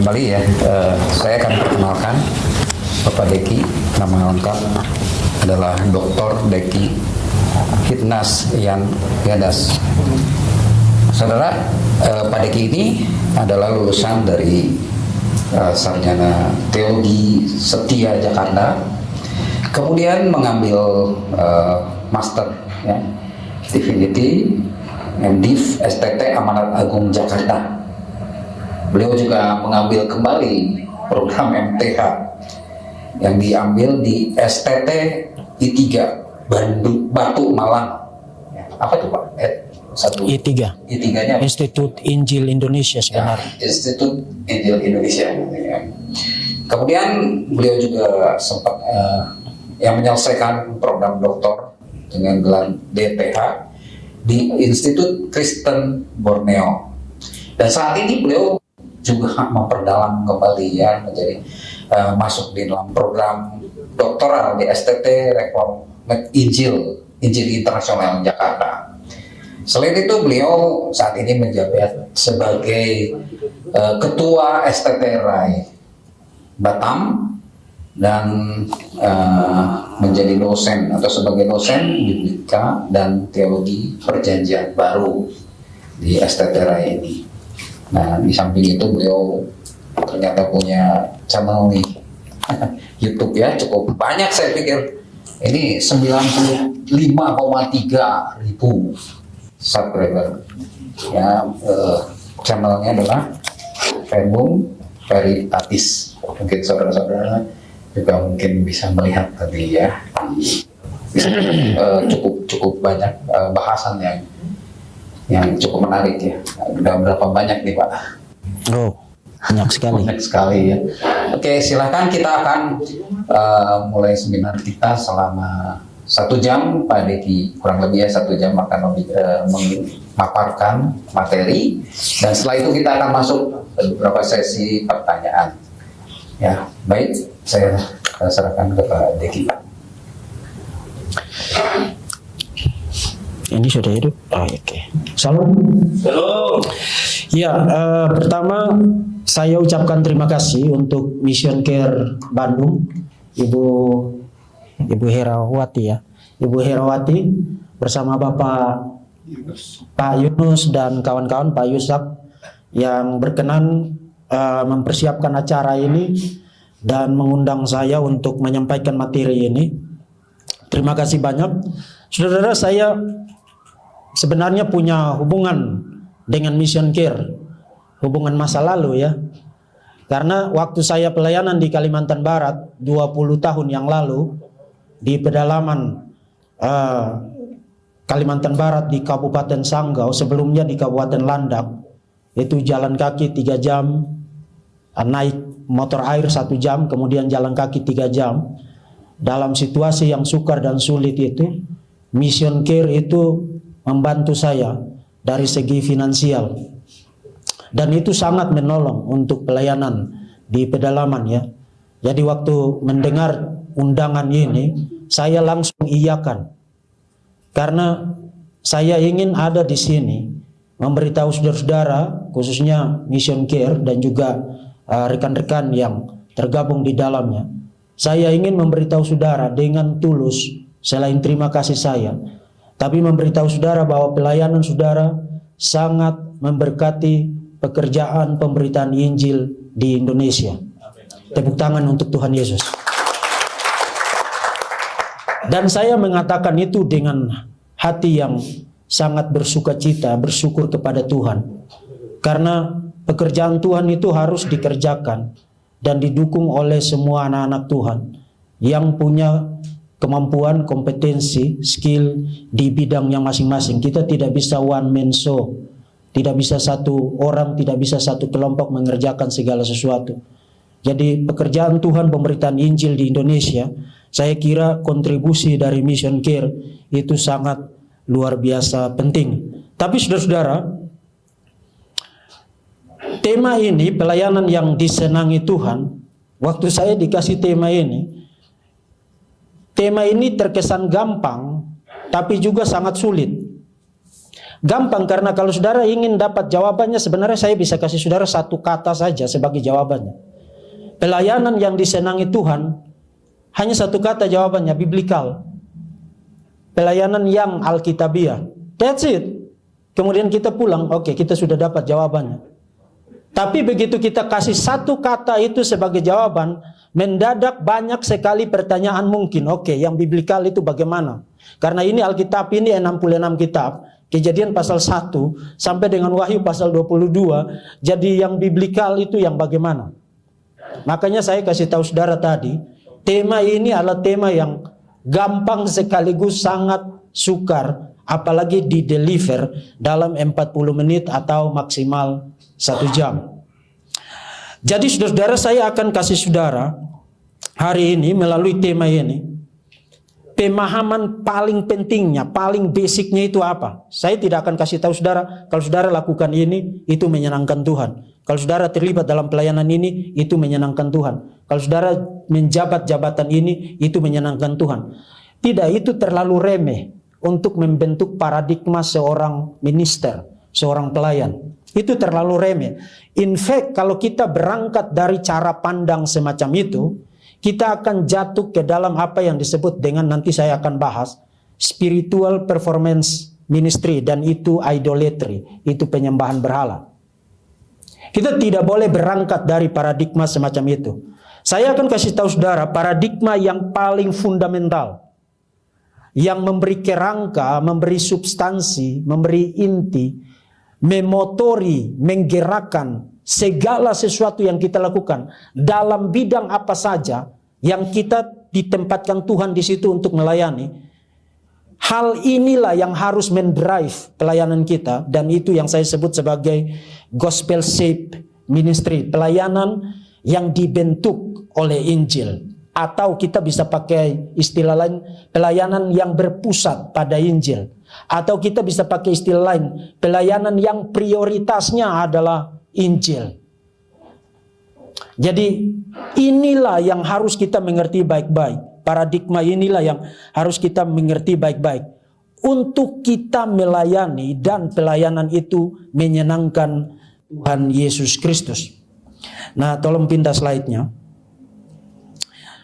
kembali ya. Saya akan perkenalkan Bapak Deki. Nama lengkap adalah Dr. Deki Hitnas Yan Yadas. Saudara, Pak Deki ini adalah lulusan dari Sarjana Teologi Setia Jakarta, kemudian mengambil Master ya, Divinity MDiv STT Amanat Agung Jakarta. Beliau juga mengambil kembali program MTH yang diambil di STT I3 Bandung Batu Malang. Apa itu Pak? I3. I3-nya Institut Injil Indonesia sebenarnya. Ya, Institut Injil Indonesia. Kemudian beliau juga sempat yang menyelesaikan program doktor dengan gelar DPH di Institut Kristen Borneo. Dan saat ini beliau juga memperdalam kembali ya, menjadi masuk di dalam program doktoral di STT Reformed Injil Internasional Jakarta. Selain itu beliau saat ini menjabat sebagai Ketua STT RAI Batam dan menjadi dosen atau sebagai dosen Biblika dan Teologi Perjanjian Baru di STT RAI ini. Nah, di samping itu beliau ternyata punya channel nih YouTube ya, cukup banyak. Saya pikir ini 95,3 ribu subscriber ya. Channelnya adalah Verbum Veritatis. Mungkin saudara-saudara juga mungkin bisa melihat tadi ya, cukup banyak bahasan yang cukup menarik ya. Udah berapa banyak nih Pak? Oh, banyak sekali. Banyak sekali ya. Oke, silakan kita akan mulai seminar kita selama 1 jam. Pak Deki kurang lebih ya 1 jam akan memaparkan materi, dan setelah itu kita akan masuk beberapa sesi pertanyaan. Ya, baik, saya serahkan ke Pak Deki. Ini sudah hidup? Oh, oke. Salam. Halo. Ya, pertama saya ucapkan terima kasih untuk Mission Care Bandung, Ibu Herawati ya. Ibu Herawati bersama Bapak Pak Yunus dan kawan-kawan, Pak Yusak, yang berkenan mempersiapkan acara ini dan mengundang saya untuk menyampaikan materi ini. Terima kasih banyak. Saudara, saya sebenarnya punya hubungan dengan Mission Care, hubungan masa lalu ya. Karena waktu saya pelayanan di Kalimantan Barat 20 tahun yang lalu di pedalaman Kalimantan Barat di Kabupaten Sanggau, sebelumnya di Kabupaten Landak, itu jalan kaki 3 jam, naik motor air 1 jam, kemudian jalan kaki 3 jam. Dalam situasi yang sukar dan sulit itu, Mission Care itu membantu saya dari segi finansial, dan itu sangat menolong untuk pelayanan di pedalaman ya. Jadi waktu mendengar undangan ini, saya langsung iyakan, karena saya ingin ada di sini memberitahu saudara-saudara, khususnya Mission Care dan juga rekan-rekan yang tergabung di dalamnya. Saya ingin memberitahu saudara dengan tulus, selain terima kasih saya, tapi memberitahu saudara bahwa pelayanan saudara sangat memberkati pekerjaan pemberitaan Injil di Indonesia. Tepuk tangan untuk Tuhan Yesus. Dan saya mengatakan itu dengan hati yang sangat bersukacita, bersyukur kepada Tuhan. Karena pekerjaan Tuhan itu harus dikerjakan dan didukung oleh semua anak-anak Tuhan yang punya kemampuan, kompetensi, skill di bidangnya masing-masing. Kita tidak bisa one man show, tidak bisa satu orang, tidak bisa satu kelompok mengerjakan segala sesuatu. Jadi pekerjaan Tuhan pemberitaan Injil di Indonesia, saya kira kontribusi dari Mission Care itu sangat luar biasa penting. Tapi saudara-saudara, tema ini, pelayanan yang disenangi Tuhan, waktu saya dikasih tema ini terkesan gampang, tapi juga sangat sulit. Gampang, karena kalau saudara ingin dapat jawabannya, sebenarnya saya bisa kasih saudara satu kata saja sebagai jawabannya. Pelayanan yang disenangi Tuhan, hanya satu kata jawabannya, biblikal. Pelayanan yang alkitabiah. That's it. Kemudian kita pulang, oke, kita sudah dapat jawabannya. Tapi begitu kita kasih satu kata itu sebagai jawaban, mendadak banyak sekali pertanyaan mungkin. Oke, yang biblikal itu bagaimana? Karena ini Alkitab ini 66 kitab. Kejadian pasal 1 sampai dengan Wahyu pasal 22. Jadi yang biblikal itu yang bagaimana? Makanya saya kasih tahu saudara tadi, tema ini adalah tema yang gampang sekaligus sangat sukar, apalagi di deliver dalam 40 menit atau maksimal 1 jam. Jadi saudara, saya akan kasih saudara hari ini melalui tema ini pemahaman paling pentingnya, paling basicnya itu apa. Saya tidak akan kasih tahu saudara, kalau saudara lakukan ini, itu menyenangkan Tuhan. Kalau saudara terlibat dalam pelayanan ini, itu menyenangkan Tuhan. Kalau saudara menjabat jabatan ini, itu menyenangkan Tuhan. Tidak, itu terlalu remeh untuk membentuk paradigma seorang minister, seorang pelayan. Itu terlalu remeh. In fact, kalau kita berangkat dari cara pandang semacam itu, kita akan jatuh ke dalam apa yang disebut dengan, nanti saya akan bahas, spiritual performance ministry, dan itu idolatry, itu penyembahan berhala. Kita tidak boleh berangkat dari paradigma semacam itu. Saya akan kasih tahu saudara paradigma yang paling fundamental, yang memberi kerangka, memberi substansi, memberi inti, memotori, menggerakkan segala sesuatu yang kita lakukan dalam bidang apa saja yang kita ditempatkan Tuhan di situ untuk melayani. Hal inilah yang harus mendrive pelayanan kita, dan itu yang saya sebut sebagai gospel shaped ministry, pelayanan yang dibentuk oleh Injil, atau kita bisa pakai istilah lain, pelayanan yang berpusat pada Injil, atau kita bisa pakai istilah lain, pelayanan yang prioritasnya adalah Injil. Jadi inilah yang harus kita mengerti baik-baik. Paradigma inilah yang harus kita mengerti baik-baik untuk kita melayani, dan pelayanan itu menyenangkan Tuhan Yesus Kristus. Nah, tolong pindah slide-nya.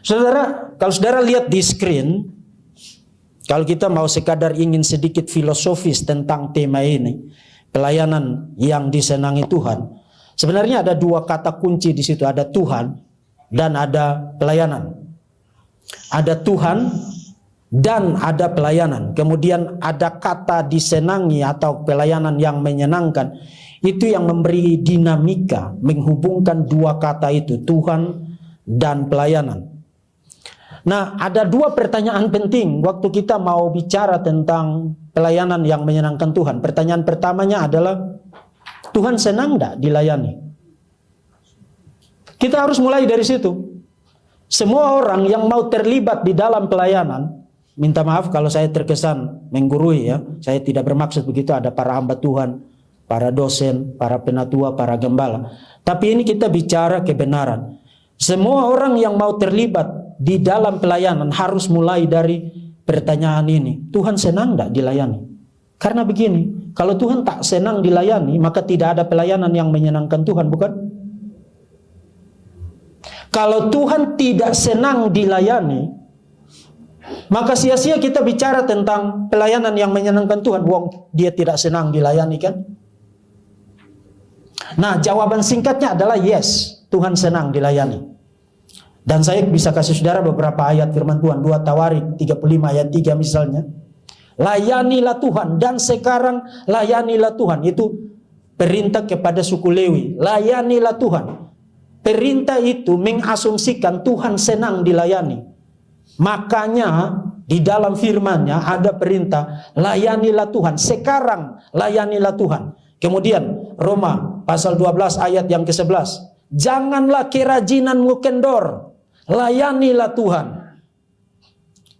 Saudara, kalau saudara lihat di screen, kalau kita mau sekadar ingin sedikit filosofis tentang tema ini, pelayanan yang disenangi Tuhan, sebenarnya ada dua kata kunci di situ, ada Tuhan dan ada pelayanan. Ada Tuhan dan ada pelayanan. Kemudian ada kata disenangi atau pelayanan yang menyenangkan. Itu yang memberi dinamika, menghubungkan dua kata itu, Tuhan dan pelayanan. Nah, ada dua pertanyaan penting waktu kita mau bicara tentang pelayanan yang menyenangkan Tuhan. Pertanyaan pertamanya adalah, Tuhan senang tidak dilayani? Kita harus mulai dari situ. Semua orang yang mau terlibat di dalam pelayanan, minta maaf kalau saya terkesan menggurui ya, saya tidak bermaksud begitu, ada para hamba Tuhan, para dosen, para penatua, para gembala. Tapi ini kita bicara kebenaran. Semua orang yang mau terlibat di dalam pelayanan harus mulai dari pertanyaan ini, Tuhan senang tidak dilayani? Karena begini, kalau Tuhan tak senang dilayani, maka tidak ada pelayanan yang menyenangkan Tuhan, bukan? Kalau Tuhan tidak senang dilayani, maka sia-sia kita bicara tentang pelayanan yang menyenangkan Tuhan. Wong, dia tidak senang dilayani kan? Nah, jawaban singkatnya adalah yes, Tuhan senang dilayani. Dan saya bisa kasih saudara beberapa ayat firman Tuhan, 2 Tawarik 35 ayat 3 misalnya. Layanilah Tuhan, dan sekarang layanilah Tuhan. Itu perintah kepada suku Lewi. Layanilah Tuhan. Perintah itu mengasumsikan Tuhan senang dilayani. Makanya di dalam firman-Nya ada perintah, layanilah Tuhan. Sekarang layanilah Tuhan. Kemudian Roma pasal 12 ayat yang ke-11. Janganlah kerajinanmu kendor, layanilah Tuhan.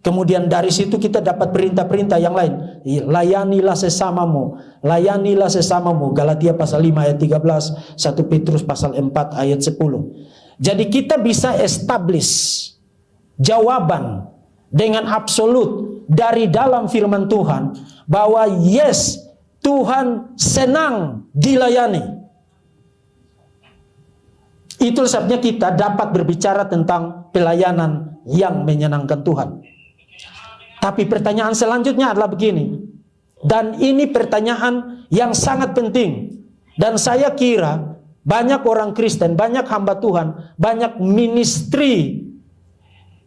Kemudian dari situ kita dapat perintah-perintah yang lain. Layanilah sesamamu, layanilah sesamamu. Galatia pasal 5 ayat 13, 1 Petrus pasal 4 ayat 10. Jadi kita bisa establish jawaban dengan absolut dari dalam firman Tuhan bahwa yes, Tuhan senang dilayani. Itu sebabnya kita dapat berbicara tentang pelayanan yang menyenangkan Tuhan. Tapi pertanyaan selanjutnya adalah begini. Dan ini pertanyaan yang sangat penting. Dan saya kira banyak orang Kristen, banyak hamba Tuhan, banyak ministry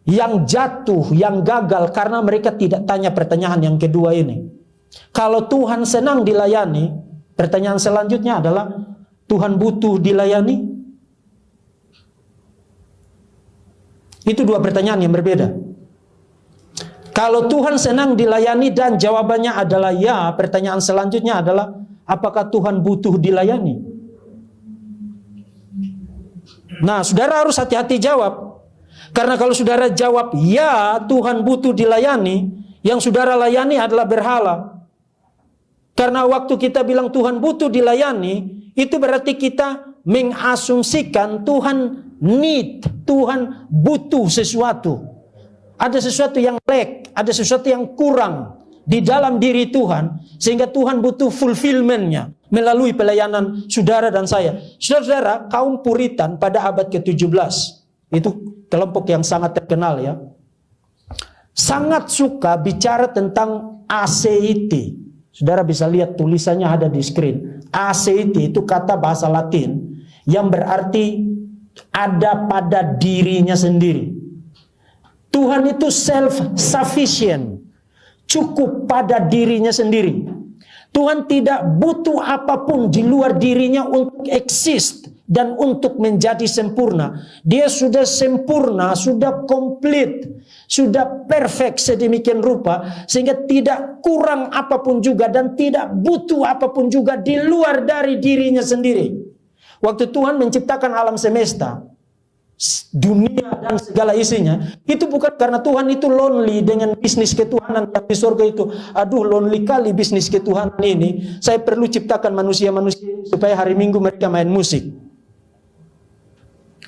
yang jatuh, yang gagal karena mereka tidak tanya pertanyaan yang kedua ini. Kalau Tuhan senang dilayani, pertanyaan selanjutnya adalah, Tuhan butuh dilayani? Itu dua pertanyaan yang berbeda. Kalau Tuhan senang dilayani dan jawabannya adalah ya, pertanyaan selanjutnya adalah, apakah Tuhan butuh dilayani? Nah, saudara harus hati-hati jawab. Karena kalau saudara jawab ya, Tuhan butuh dilayani, yang saudara layani adalah berhala. Karena waktu kita bilang Tuhan butuh dilayani, itu berarti kita mengasumsikan Tuhan need, Tuhan butuh sesuatu. Ada sesuatu yang lack, ada sesuatu yang kurang di dalam diri Tuhan, sehingga Tuhan butuh fulfillment-nya melalui pelayanan saudara dan saya. Saudara, kaum Puritan pada abad ke-17, itu kelompok yang sangat terkenal ya, sangat suka bicara tentang aseity. Saudara bisa lihat tulisannya ada di screen. Aseity itu kata bahasa Latin yang berarti ada pada dirinya sendiri. Tuhan itu self-sufficient, cukup pada dirinya sendiri. Tuhan tidak butuh apapun di luar dirinya untuk exist dan untuk menjadi sempurna. Dia sudah sempurna, sudah komplit, sudah perfect sedemikian rupa, sehingga tidak kurang apapun juga dan tidak butuh apapun juga di luar dari dirinya sendiri. Waktu Tuhan menciptakan alam semesta, dunia dan segala isinya, itu bukan karena Tuhan itu lonely dengan bisnis ketuhanan yang di surga itu. Aduh, lonely kali bisnis ketuhanan ini, saya perlu ciptakan manusia-manusia supaya hari Minggu mereka main musik.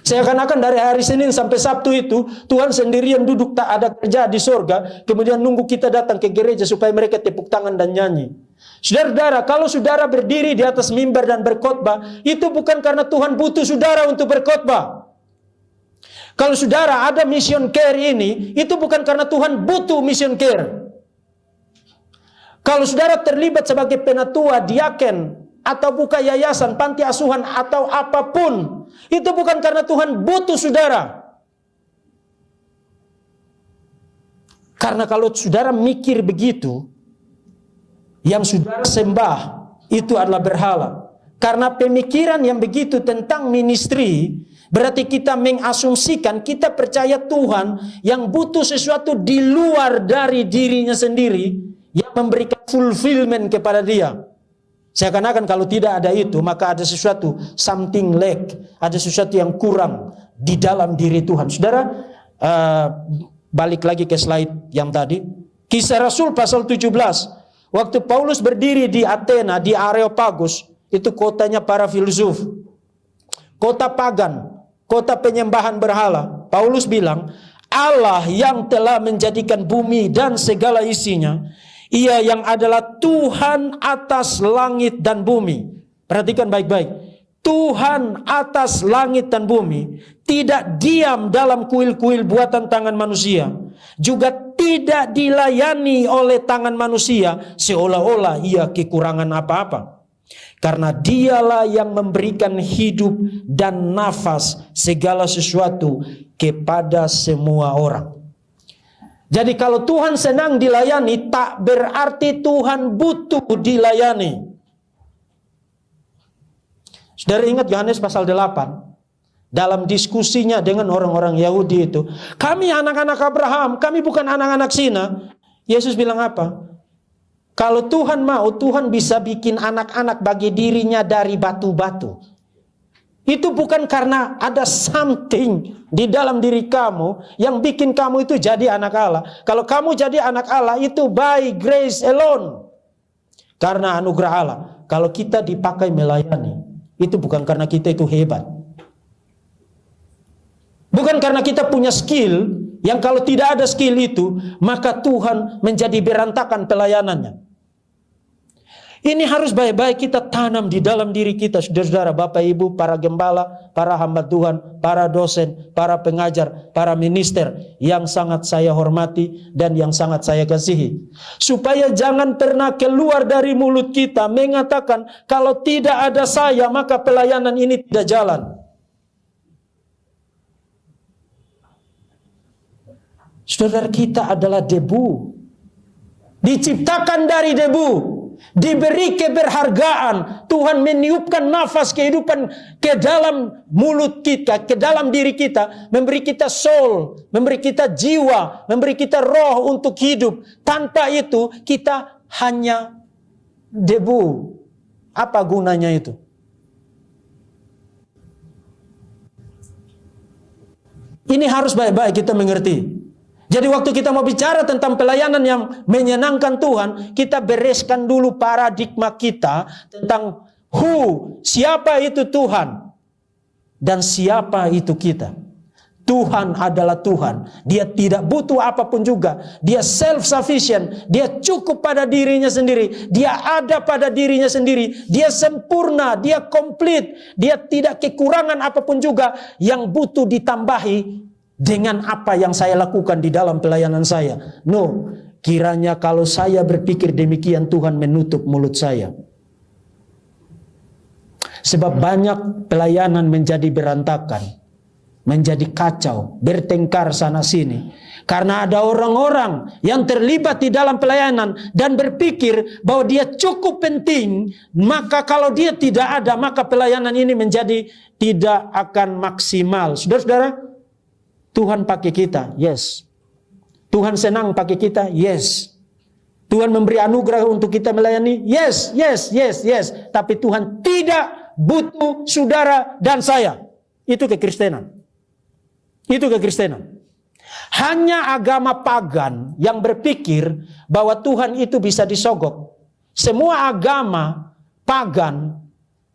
Seakan-akan dari hari Senin sampai Sabtu itu Tuhan sendirian duduk tak ada kerja di surga, kemudian nunggu kita datang ke gereja supaya mereka tepuk tangan dan nyanyi. Saudara, kalau saudara berdiri di atas mimbar dan berkhotbah, itu bukan karena Tuhan butuh saudara untuk berkhotbah. Kalau saudara ada mission care ini, itu bukan karena Tuhan butuh mission care. Kalau saudara terlibat sebagai penatua, diaken, atau buka yayasan, panti asuhan, atau apapun, itu bukan karena Tuhan butuh saudara. Karena kalau saudara mikir begitu, yang saudara sembah itu adalah berhala. Karena pemikiran yang begitu tentang ministry, berarti kita mengasumsikan, kita percaya Tuhan yang butuh sesuatu di luar dari dirinya sendiri, yang memberikan fulfillment kepada dia. Seakan-akan kalau tidak ada itu, maka ada sesuatu, something lack, ada sesuatu yang kurang di dalam diri Tuhan. Saudara, balik lagi ke slide yang tadi. Kisah Rasul pasal 17. Waktu Paulus berdiri di Athena, di Areopagus, itu kotanya para filsuf, kota pagan, kota penyembahan berhala. Paulus bilang, Allah yang telah menjadikan bumi dan segala isinya, Ia yang adalah Tuhan atas langit dan bumi. Perhatikan baik-baik. Tuhan atas langit dan bumi tidak diam dalam kuil-kuil buatan tangan manusia, juga tidak dilayani oleh tangan manusia seolah-olah ia kekurangan apa-apa. Karena dialah yang memberikan hidup dan nafas segala sesuatu kepada semua orang. Jadi kalau Tuhan senang dilayani, tak berarti Tuhan butuh dilayani. Saudara ingat Yohanes pasal 8? Dalam diskusinya dengan orang-orang Yahudi itu, kami anak-anak Abraham, kami bukan anak-anak Sina. Yesus bilang apa? Kalau Tuhan mau, Tuhan bisa bikin anak-anak bagi dirinya dari batu-batu. Itu bukan karena ada something di dalam diri kamu yang bikin kamu itu jadi anak Allah. Kalau kamu jadi anak Allah itu by grace alone. Karena anugerah Allah. Kalau kita dipakai melayani, itu bukan karena kita itu hebat. Bukan karena kita punya skill, yang kalau tidak ada skill itu, maka Tuhan menjadi berantakan pelayanannya. Ini harus baik-baik kita tanam di dalam diri kita, saudara-saudara, Bapak Ibu, para gembala, para hamba Tuhan, para dosen, para pengajar, para minister yang sangat saya hormati dan yang sangat saya kasihi. Supaya jangan pernah keluar dari mulut kita mengatakan, kalau tidak ada saya maka pelayanan ini tidak jalan. Saudara, kita adalah debu, diciptakan dari debu, diberi keberhargaan. Tuhan meniupkan nafas kehidupan ke dalam mulut kita, ke dalam diri kita, memberi kita soul, memberi kita jiwa, memberi kita roh untuk hidup. Tanpa itu kita hanya debu. Apa gunanya itu? Ini harus baik-baik kita mengerti. Jadi waktu kita mau bicara tentang pelayanan yang menyenangkan Tuhan, kita bereskan dulu paradigma kita tentang siapa itu Tuhan dan siapa itu kita. Tuhan adalah Tuhan. Dia tidak butuh apapun juga. Dia self-sufficient. Dia cukup pada dirinya sendiri. Dia ada pada dirinya sendiri. Dia sempurna. Dia komplit. Dia tidak kekurangan apapun juga yang butuh ditambahi dengan apa yang saya lakukan di dalam pelayanan saya. No, kiranya kalau saya berpikir demikian, Tuhan menutup mulut saya. Sebab banyak pelayanan menjadi berantakan, menjadi kacau, bertengkar sana sini. Karena ada orang-orang yang terlibat di dalam pelayanan dan berpikir bahwa dia cukup penting, maka kalau dia tidak ada, maka pelayanan ini menjadi tidak akan maksimal. Saudara-saudara, Tuhan pakai kita, yes. Tuhan senang pakai kita, yes. Tuhan memberi anugerah untuk kita melayani, yes, yes, yes, yes. Tapi Tuhan tidak butuh saudara dan saya. Itu kekristenan. Itu kekristenan. Hanya agama pagan yang berpikir bahwa Tuhan itu bisa disogok. Semua agama pagan,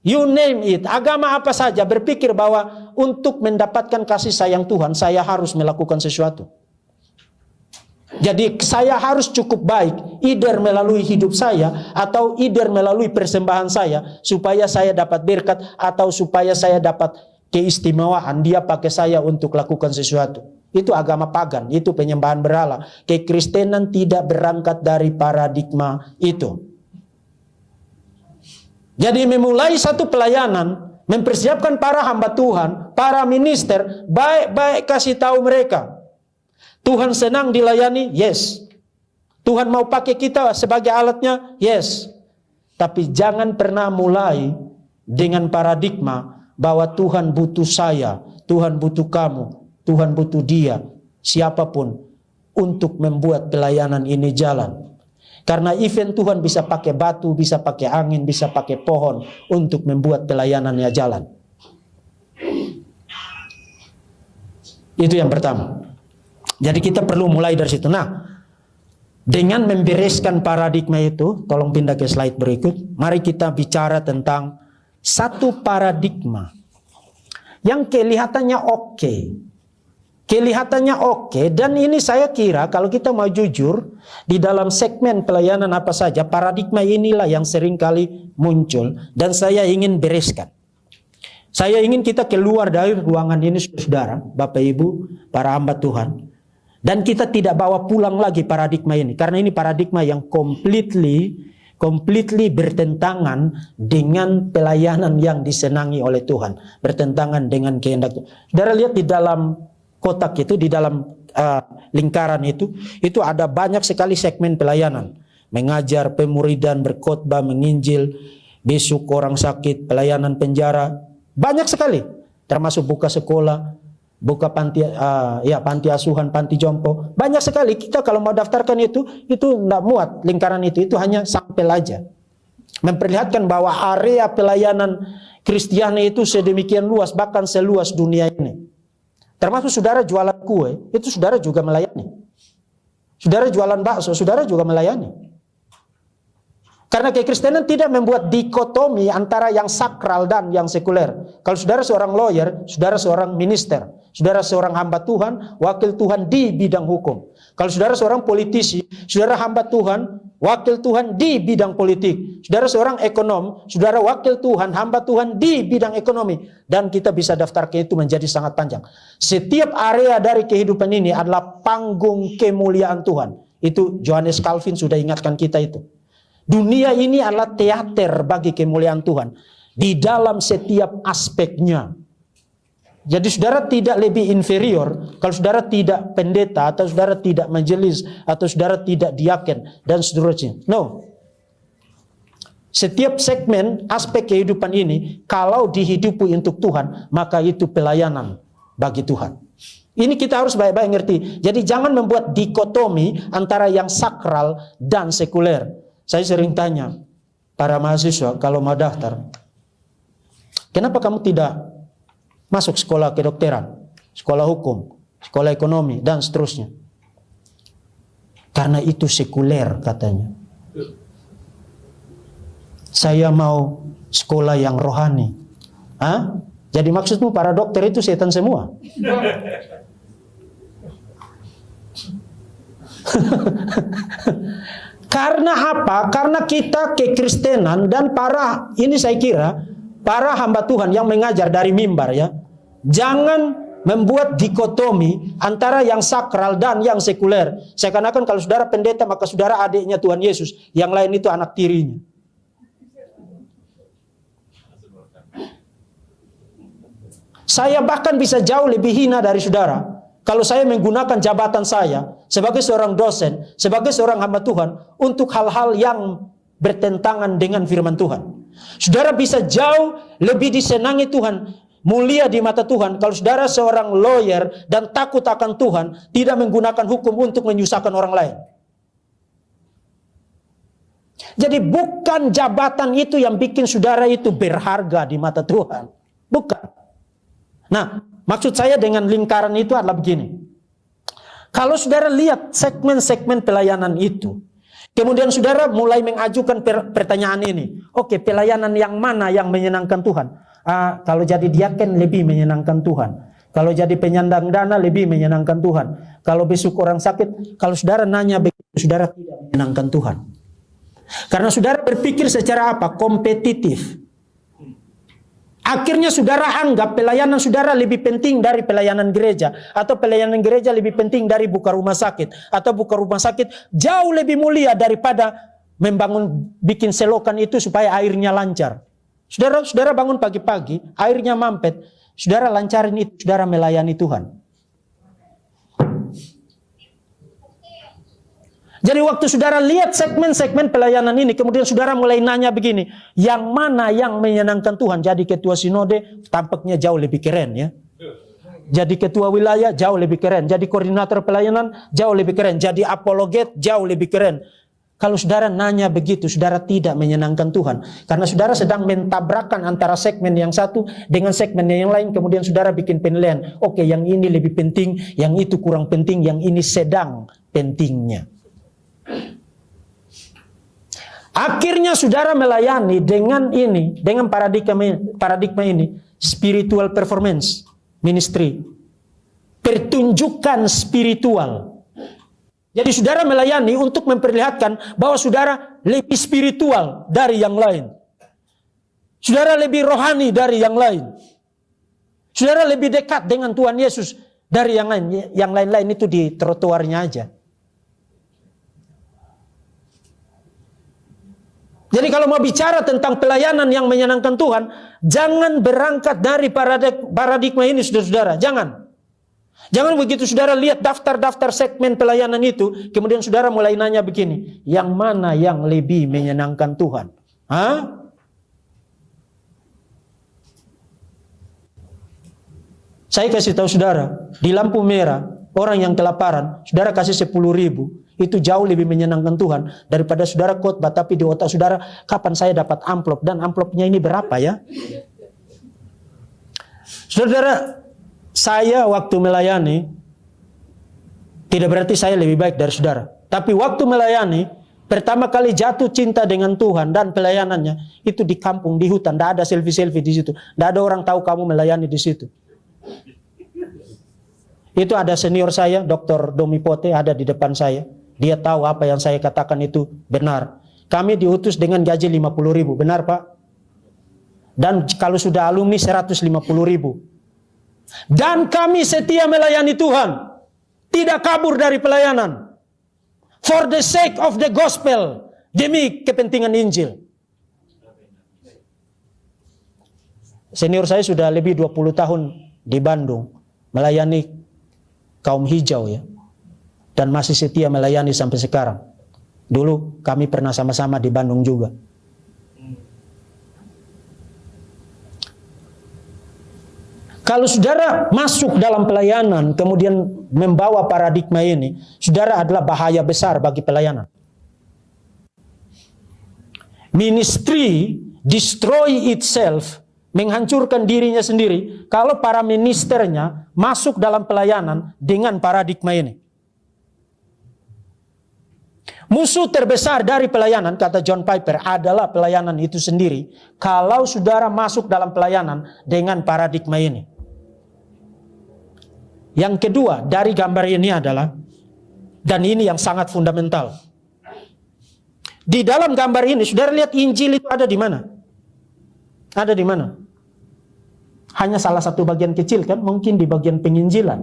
you name it, agama apa saja berpikir bahwa untuk mendapatkan kasih sayang Tuhan, saya harus melakukan sesuatu. Jadi saya harus cukup baik, either melalui hidup saya, atau either melalui persembahan saya, supaya saya dapat berkat, atau supaya saya dapat keistimewaan, dia pakai saya untuk lakukan sesuatu. Itu agama pagan, itu penyembahan berhala. Kekristenan tidak berangkat dari paradigma itu. Jadi memulai satu pelayanan, mempersiapkan para hamba Tuhan, para minister, baik-baik kasih tahu mereka. Tuhan senang dilayani, yes. Tuhan mau pakai kita sebagai alatnya, yes. Tapi jangan pernah mulai dengan paradigma bahwa Tuhan butuh saya, Tuhan butuh kamu, Tuhan butuh dia, siapapun, untuk membuat pelayanan ini jalan. Karena event Tuhan bisa pakai batu, bisa pakai angin, bisa pakai pohon untuk membuat pelayanannya jalan. Itu yang pertama. Jadi kita perlu mulai dari situ. Nah, dengan membereskan paradigma itu, tolong pindah ke slide berikut. Mari kita bicara tentang satu paradigma yang kelihatannya oke. Kelihatannya oke, dan ini saya kira kalau kita mau jujur, di dalam segmen pelayanan apa saja, paradigma inilah yang sering kali muncul, dan saya ingin bereskan. Saya ingin kita keluar dari ruangan ini, saudara, Bapak Ibu, para hamba Tuhan, dan kita tidak bawa pulang lagi paradigma ini, karena ini paradigma yang completely bertentangan dengan pelayanan yang disenangi oleh Tuhan, bertentangan dengan kehendak Tuhan. Saudara lihat di dalam kotak itu, di dalam lingkaran itu ada banyak sekali segmen pelayanan. Mengajar, pemuridan, berkhotbah, menginjil, besuk orang sakit, pelayanan penjara. Banyak sekali. Termasuk buka sekolah, buka panti asuhan, panti jompo. Banyak sekali. Kita kalau mau daftarkan itu tidak muat lingkaran itu hanya sampel aja. Memperlihatkan bahwa area pelayanan Kristiani itu sedemikian luas, bahkan seluas dunia ini. Termasuk saudara jualan kue, itu saudara juga melayani. Saudara jualan bakso, saudara juga melayani. Karena kekristenan tidak membuat dikotomi antara yang sakral dan yang sekuler. Kalau saudara seorang lawyer, saudara seorang minister, saudara seorang hamba Tuhan, wakil Tuhan di bidang hukum. Kalau saudara seorang politisi, saudara hamba Tuhan, wakil Tuhan di bidang politik. Saudara seorang ekonom, saudara wakil Tuhan, hamba Tuhan di bidang ekonomi. Dan kita bisa daftarkan itu menjadi sangat panjang. Setiap area dari kehidupan ini adalah panggung kemuliaan Tuhan. Itu Johannes Calvin sudah ingatkan kita itu. Dunia ini adalah teater bagi kemuliaan Tuhan di dalam setiap aspeknya. Jadi saudara tidak lebih inferior kalau saudara tidak pendeta, atau saudara tidak majelis, atau saudara tidak diaken, dan seterusnya. No. Setiap segmen aspek kehidupan ini kalau dihidupi untuk Tuhan, maka itu pelayanan bagi Tuhan. Ini kita harus baik-baik ngerti. Jadi jangan membuat dikotomi antara yang sakral dan sekuler. Saya sering tanya para mahasiswa kalau mau daftar, kenapa kamu tidak masuk sekolah kedokteran, sekolah hukum, sekolah ekonomi, dan seterusnya? Karena itu sekuler katanya. Saya mau sekolah yang rohani. Hah? Jadi maksudmu para dokter itu setan semua? Karena apa? Karena kita kekristenan dan para, ini saya kira para hamba Tuhan yang mengajar dari mimbar ya, jangan membuat dikotomi antara yang sakral dan yang sekuler. Seakan-akan kalau saudara pendeta maka saudara adiknya Tuhan Yesus, yang lain itu anak tirinya. Saya bahkan bisa jauh lebih hina dari saudara kalau saya menggunakan jabatan saya sebagai seorang dosen, sebagai seorang hamba Tuhan untuk hal-hal yang bertentangan dengan firman Tuhan. Saudara bisa jauh lebih disenangi Tuhan, mulia di mata Tuhan kalau saudara seorang lawyer dan takut akan Tuhan, tidak menggunakan hukum untuk menyusahkan orang lain. Jadi bukan jabatan itu yang bikin saudara itu berharga di mata Tuhan. Bukan. Nah, maksud saya dengan lingkaran itu adalah begini. Kalau saudara lihat segmen-segmen pelayanan itu, kemudian saudara mulai mengajukan pertanyaan ini. Oke, pelayanan yang mana yang menyenangkan Tuhan? Kalau jadi diaken lebih menyenangkan Tuhan. Kalau jadi penyandang dana lebih menyenangkan Tuhan. Kalau besuk orang sakit, kalau saudara nanya begitu, saudara tidak menyenangkan Tuhan. Karena saudara berpikir secara apa? Kompetitif. Akhirnya saudara anggap pelayanan saudara lebih penting dari pelayanan gereja, atau pelayanan gereja lebih penting dari buka rumah sakit, atau buka rumah sakit jauh lebih mulia daripada membangun bikin selokan itu supaya airnya lancar. Saudara bangun pagi-pagi, airnya mampet, saudara lancarin itu, saudara melayani Tuhan. Jadi waktu saudara lihat segmen-segmen pelayanan ini, kemudian saudara mulai nanya begini, yang mana yang menyenangkan Tuhan? Jadi ketua sinode tampaknya jauh lebih keren ya. Jadi ketua wilayah jauh lebih keren. Jadi koordinator pelayanan jauh lebih keren. Jadi apologet jauh lebih keren. Kalau saudara nanya begitu, saudara tidak menyenangkan Tuhan. Karena saudara sedang mentabrakkan antara segmen yang satu dengan segmen yang lain. Kemudian saudara bikin penilaian. Oke, yang ini lebih penting, yang itu kurang penting, yang ini sedang pentingnya. Akhirnya saudara melayani dengan ini, dengan paradigma ini, spiritual performance ministry, pertunjukan spiritual. Jadi saudara melayani untuk memperlihatkan bahwa saudara lebih spiritual dari yang lain, saudara lebih rohani dari yang lain, saudara lebih dekat dengan Tuhan Yesus dari yang lain. Yang lain-lain itu di trotoarnya aja. Jadi kalau mau bicara tentang pelayanan yang menyenangkan Tuhan, jangan berangkat dari paradigma ini, saudara-saudara. Jangan. Jangan begitu saudara lihat daftar-daftar segmen pelayanan itu, kemudian saudara mulai nanya begini, yang mana yang lebih menyenangkan Tuhan? Hah? Saya kasih tahu saudara, di lampu merah, orang yang kelaparan, saudara kasih 10.000. Itu jauh lebih menyenangkan Tuhan daripada saudara khotbah tapi di otak saudara, kapan saya dapat amplop, dan amplopnya ini berapa ya? Saudara, saya waktu melayani tidak berarti saya lebih baik dari saudara, tapi waktu melayani pertama kali jatuh cinta dengan Tuhan dan pelayanannya itu di kampung, di hutan. Tidak ada selfie-selfie di situ. Tidak ada orang tahu kamu melayani di situ. Itu ada senior saya, Dr. Domi Pote, ada di depan saya. Dia tahu apa yang saya katakan itu benar. Kami diutus dengan gaji 50.000, benar Pak? Dan kalau sudah alumni 150.000. Dan kami setia melayani Tuhan. Tidak kabur dari pelayanan. For the sake of the gospel. Demi kepentingan Injil. Senior saya sudah lebih 20 tahun di Bandung. Melayani kaum hijau ya. Dan masih setia melayani sampai sekarang. Dulu kami pernah sama-sama di Bandung juga. Kalau saudara masuk dalam pelayanan, kemudian membawa paradigma ini, saudara adalah bahaya besar bagi pelayanan. Ministry destroy itself, menghancurkan dirinya sendiri, kalau para ministernya masuk dalam pelayanan dengan paradigma ini. Musuh terbesar dari pelayanan, kata John Piper, adalah pelayanan itu sendiri. Kalau saudara masuk dalam pelayanan dengan paradigma ini. Yang kedua dari gambar ini adalah, dan ini yang sangat fundamental. Di dalam gambar ini, saudara lihat Injil itu ada di mana? Ada di mana? Hanya salah satu bagian kecil kan? Mungkin di bagian penginjilan.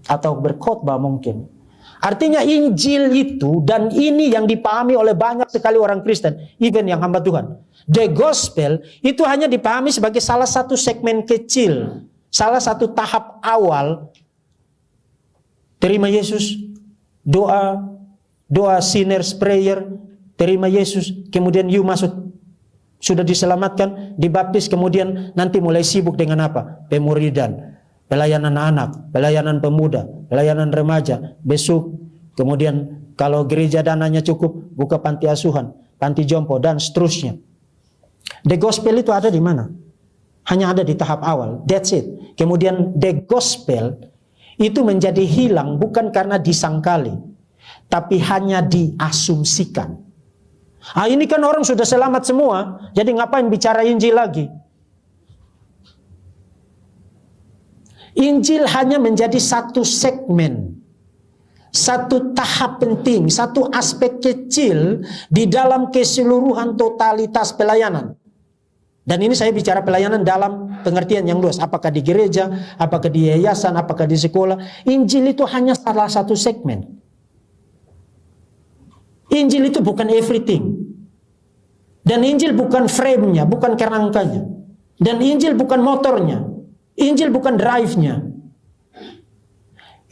Atau berkhotbah mungkin. Artinya Injil itu, dan ini yang dipahami oleh banyak sekali orang Kristen, even yang hamba Tuhan. The Gospel itu hanya dipahami sebagai salah satu segmen kecil, salah satu tahap awal. Terima Yesus, doa sinner's prayer, terima Yesus, kemudian you masuk, sudah diselamatkan, dibaptis, kemudian nanti mulai sibuk dengan apa? Pemuridan. Pelayanan anak, pelayanan pemuda, pelayanan remaja, besok, kemudian kalau gereja dananya cukup, buka panti asuhan, panti jompo, dan seterusnya. The gospel itu ada di mana? Hanya ada di tahap awal, that's it. Kemudian the gospel itu menjadi hilang bukan karena disangkali, tapi hanya diasumsikan. Ini kan orang sudah selamat semua, jadi ngapain bicara Injil lagi? Injil hanya menjadi satu segmen, satu tahap penting, satu aspek kecil di dalam keseluruhan totalitas pelayanan. Dan ini saya bicara pelayanan dalam pengertian yang luas. Apakah di gereja, apakah di yayasan, apakah di sekolah. Injil itu hanya salah satu segmen. Injil itu bukan everything. Dan Injil bukan frame-nya, bukan kerangkanya. Dan Injil bukan motornya. Injil bukan drive-nya.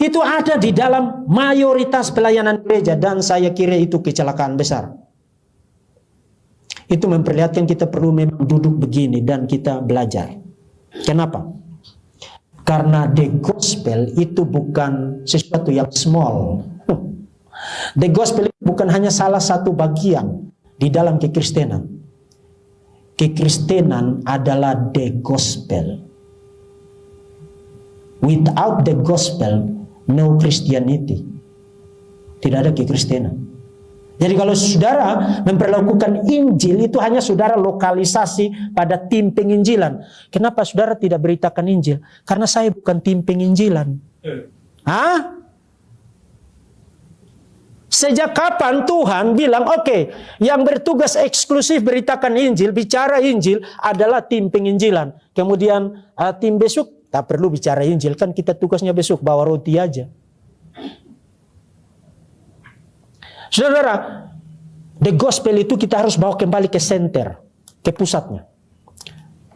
Itu ada di dalam mayoritas pelayanan gereja, dan saya kira itu kecelakaan besar. Itu memperlihatkan kita perlu memang duduk begini dan kita belajar. Kenapa? Karena the gospel itu bukan sesuatu yang small. The gospel itu bukan hanya salah satu bagian di dalam kekristenan. Kekristenan adalah the gospel. Without the gospel, no Christianity. Tidak ada kekristenan. Jadi kalau saudara memperlakukan Injil itu hanya saudara lokalisasi pada tim penginjilan. Kenapa saudara tidak beritakan Injil? Karena saya bukan tim penginjilan. Sejak kapan Tuhan bilang, oke, yang bertugas eksklusif beritakan Injil, bicara Injil adalah tim penginjilan. Kemudian tim besok tak perlu bicara Injil, kan kita tugasnya besok bawa roti aja. Saudara, the gospel itu kita harus bawa kembali ke center, ke pusatnya.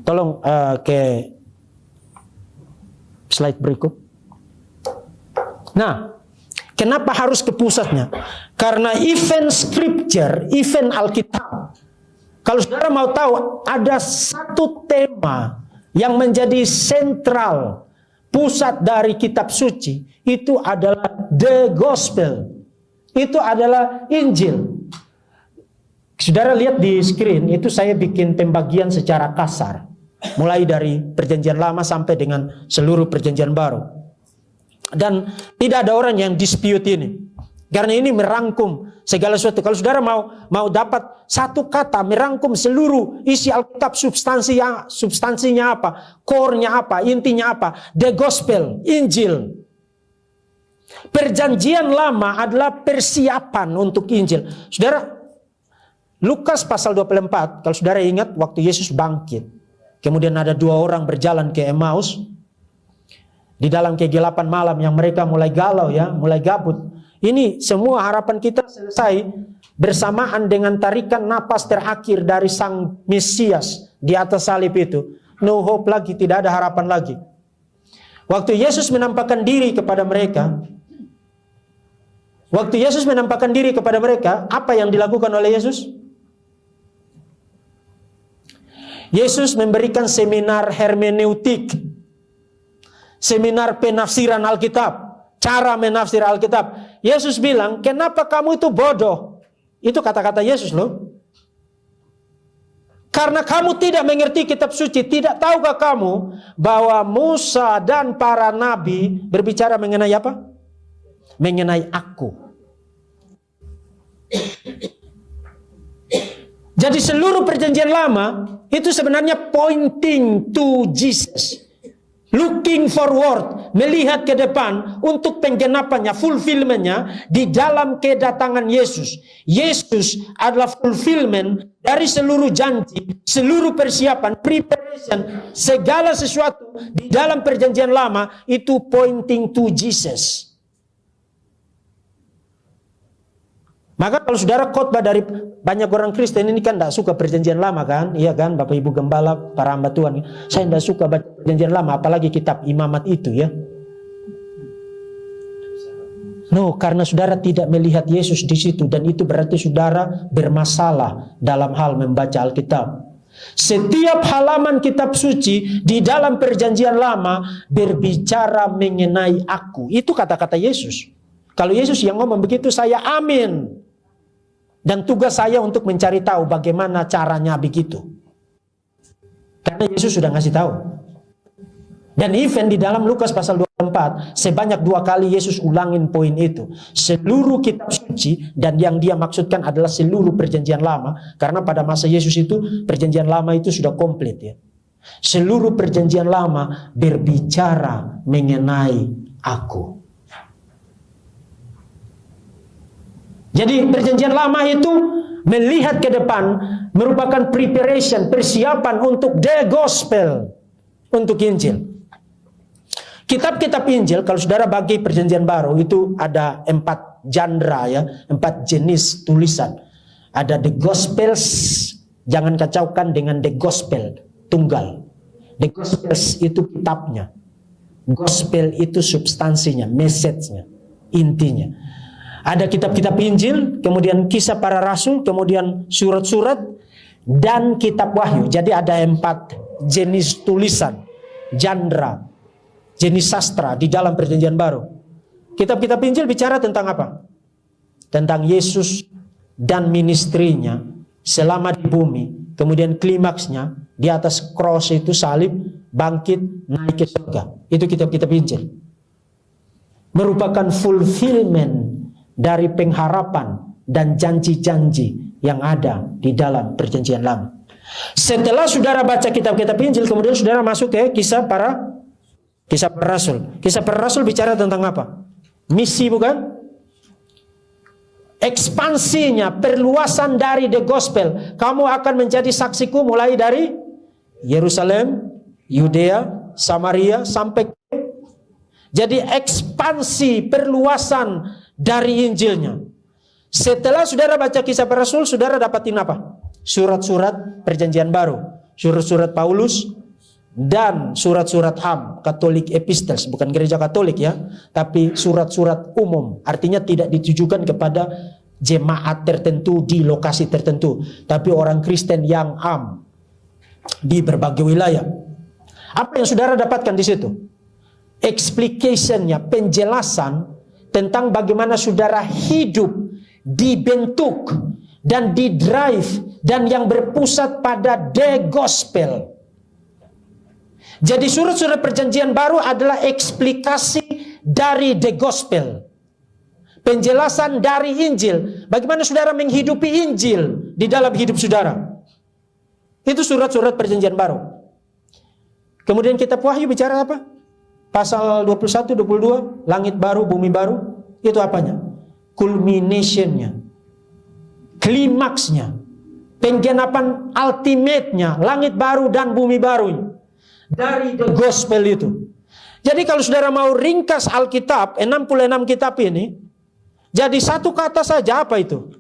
Tolong ke slide berikut. Nah, kenapa harus ke pusatnya? Karena event scripture, event Alkitab. Kalau saudara mau tahu, ada satu tema yang menjadi sentral, pusat dari kitab suci, itu adalah the gospel. Itu adalah Injil. Saudara lihat di screen, itu saya bikin pembagian secara kasar. Mulai dari perjanjian lama sampai dengan seluruh perjanjian baru. Dan tidak ada orang yang dispute ini. Karena ini merangkum segala sesuatu. Kalau saudara mau dapat satu kata merangkum seluruh isi Alkitab, substansinya apa, core-nya apa, intinya apa, the gospel, Injil. Perjanjian lama adalah persiapan untuk Injil. Saudara, Lukas pasal 24, kalau saudara ingat waktu Yesus bangkit, kemudian ada 2 orang berjalan ke Emmaus, di dalam kegelapan malam yang mereka mulai galau ya, mulai gabut. Ini semua harapan kita selesai bersamaan dengan tarikan napas terakhir dari Sang Mesias di atas salib itu. No hope lagi, tidak ada harapan lagi. Waktu Yesus menampakkan diri kepada mereka, apa yang dilakukan oleh Yesus? Yesus memberikan seminar hermeneutik, seminar penafsiran Alkitab, cara menafsir Alkitab. Yesus bilang, kenapa kamu itu bodoh? Itu kata-kata Yesus loh. Karena kamu tidak mengerti kitab suci, tidak tahukah kamu bahwa Musa dan para nabi berbicara mengenai apa? Mengenai aku. Jadi seluruh perjanjian lama itu sebenarnya pointing to Jesus. Looking forward, melihat ke depan untuk penggenapannya, fulfillmentnya di dalam kedatangan Yesus. Yesus adalah fulfillment dari seluruh janji, seluruh persiapan, preparation, segala sesuatu di dalam perjanjian lama itu pointing to Jesus. Maka kalau saudara khotbah dari banyak orang Kristen ini kan tidak suka perjanjian lama kan, iya kan, Bapak Ibu Gembala, para hamba Tuhan, saya tidak suka baca perjanjian lama, apalagi kitab imamat itu ya. No, karena saudara tidak melihat Yesus di situ dan itu berarti saudara bermasalah dalam hal membaca Alkitab. Setiap halaman kitab suci di dalam perjanjian lama berbicara mengenai aku. Itu kata-kata Yesus. Kalau Yesus yang ngomong begitu, saya amin. Dan tugas saya untuk mencari tahu bagaimana caranya begitu. Karena Yesus sudah ngasih tahu. Dan even di dalam Lukas pasal 24, sebanyak 2 kali Yesus ulangin poin itu. Seluruh kitab suci, dan yang dia maksudkan adalah seluruh perjanjian lama. Karena pada masa Yesus itu, perjanjian lama itu sudah komplit ya. Seluruh perjanjian lama berbicara mengenai aku. Jadi perjanjian lama itu melihat ke depan merupakan preparation, persiapan untuk the gospel, untuk Injil. Kitab-kitab Injil, kalau saudara bagi perjanjian baru itu ada 4 genre ya, 4 jenis tulisan. Ada the gospels, jangan kacaukan dengan the gospel tunggal. The gospels itu kitabnya. Gospel itu substansinya, message-nya, intinya. Ada kitab-kitab Injil, kemudian kisah para rasul, kemudian surat-surat, dan kitab wahyu. Jadi ada 4 jenis tulisan, genre, jenis sastra di dalam perjanjian baru. Kitab-kitab Injil bicara tentang apa? Tentang Yesus dan ministrinya selama di bumi. Kemudian klimaksnya di atas cross itu salib, bangkit, naik ke surga. Itu kitab-kitab Injil. Merupakan fulfillment dari pengharapan dan janji-janji yang ada di dalam perjanjian lama. Setelah saudara baca kitab-kitab Injil, kemudian saudara masuk ke kisah para rasul. Kisah para rasul bicara tentang apa? Misi bukan? Ekspansinya, perluasan dari the gospel. Kamu akan menjadi saksiku mulai dari Yerusalem, Yudea, Samaria sampai jadi ekspansi, perluasan dari Injilnya. Setelah saudara baca kisah para rasul, saudara dapatin apa? Surat-surat perjanjian baru. Surat-surat Paulus dan surat-surat HAM, Katolik Epistles, bukan gereja Katolik ya, tapi surat-surat umum. Artinya tidak ditujukan kepada jemaat tertentu di lokasi tertentu, tapi orang Kristen yang am di berbagai wilayah. Apa yang saudara dapatkan di situ? Explication-nya, penjelasan tentang bagaimana saudara hidup, dibentuk, dan didrive, dan yang berpusat pada the gospel. Jadi surat-surat perjanjian baru adalah eksplikasi dari the gospel. Penjelasan dari Injil. Bagaimana saudara menghidupi Injil di dalam hidup saudara. Itu surat-surat perjanjian baru. Kemudian kitab Wahyu bicara apa? Pasal 21, 22, langit baru, bumi baru. Itu apanya? Culminationnya, klimaksnya, penggenapan ultimate-nya, langit baru dan bumi baru. Dari the gospel itu. Jadi kalau saudara mau ringkas Alkitab, 66 kitab ini, jadi satu kata saja, apa itu?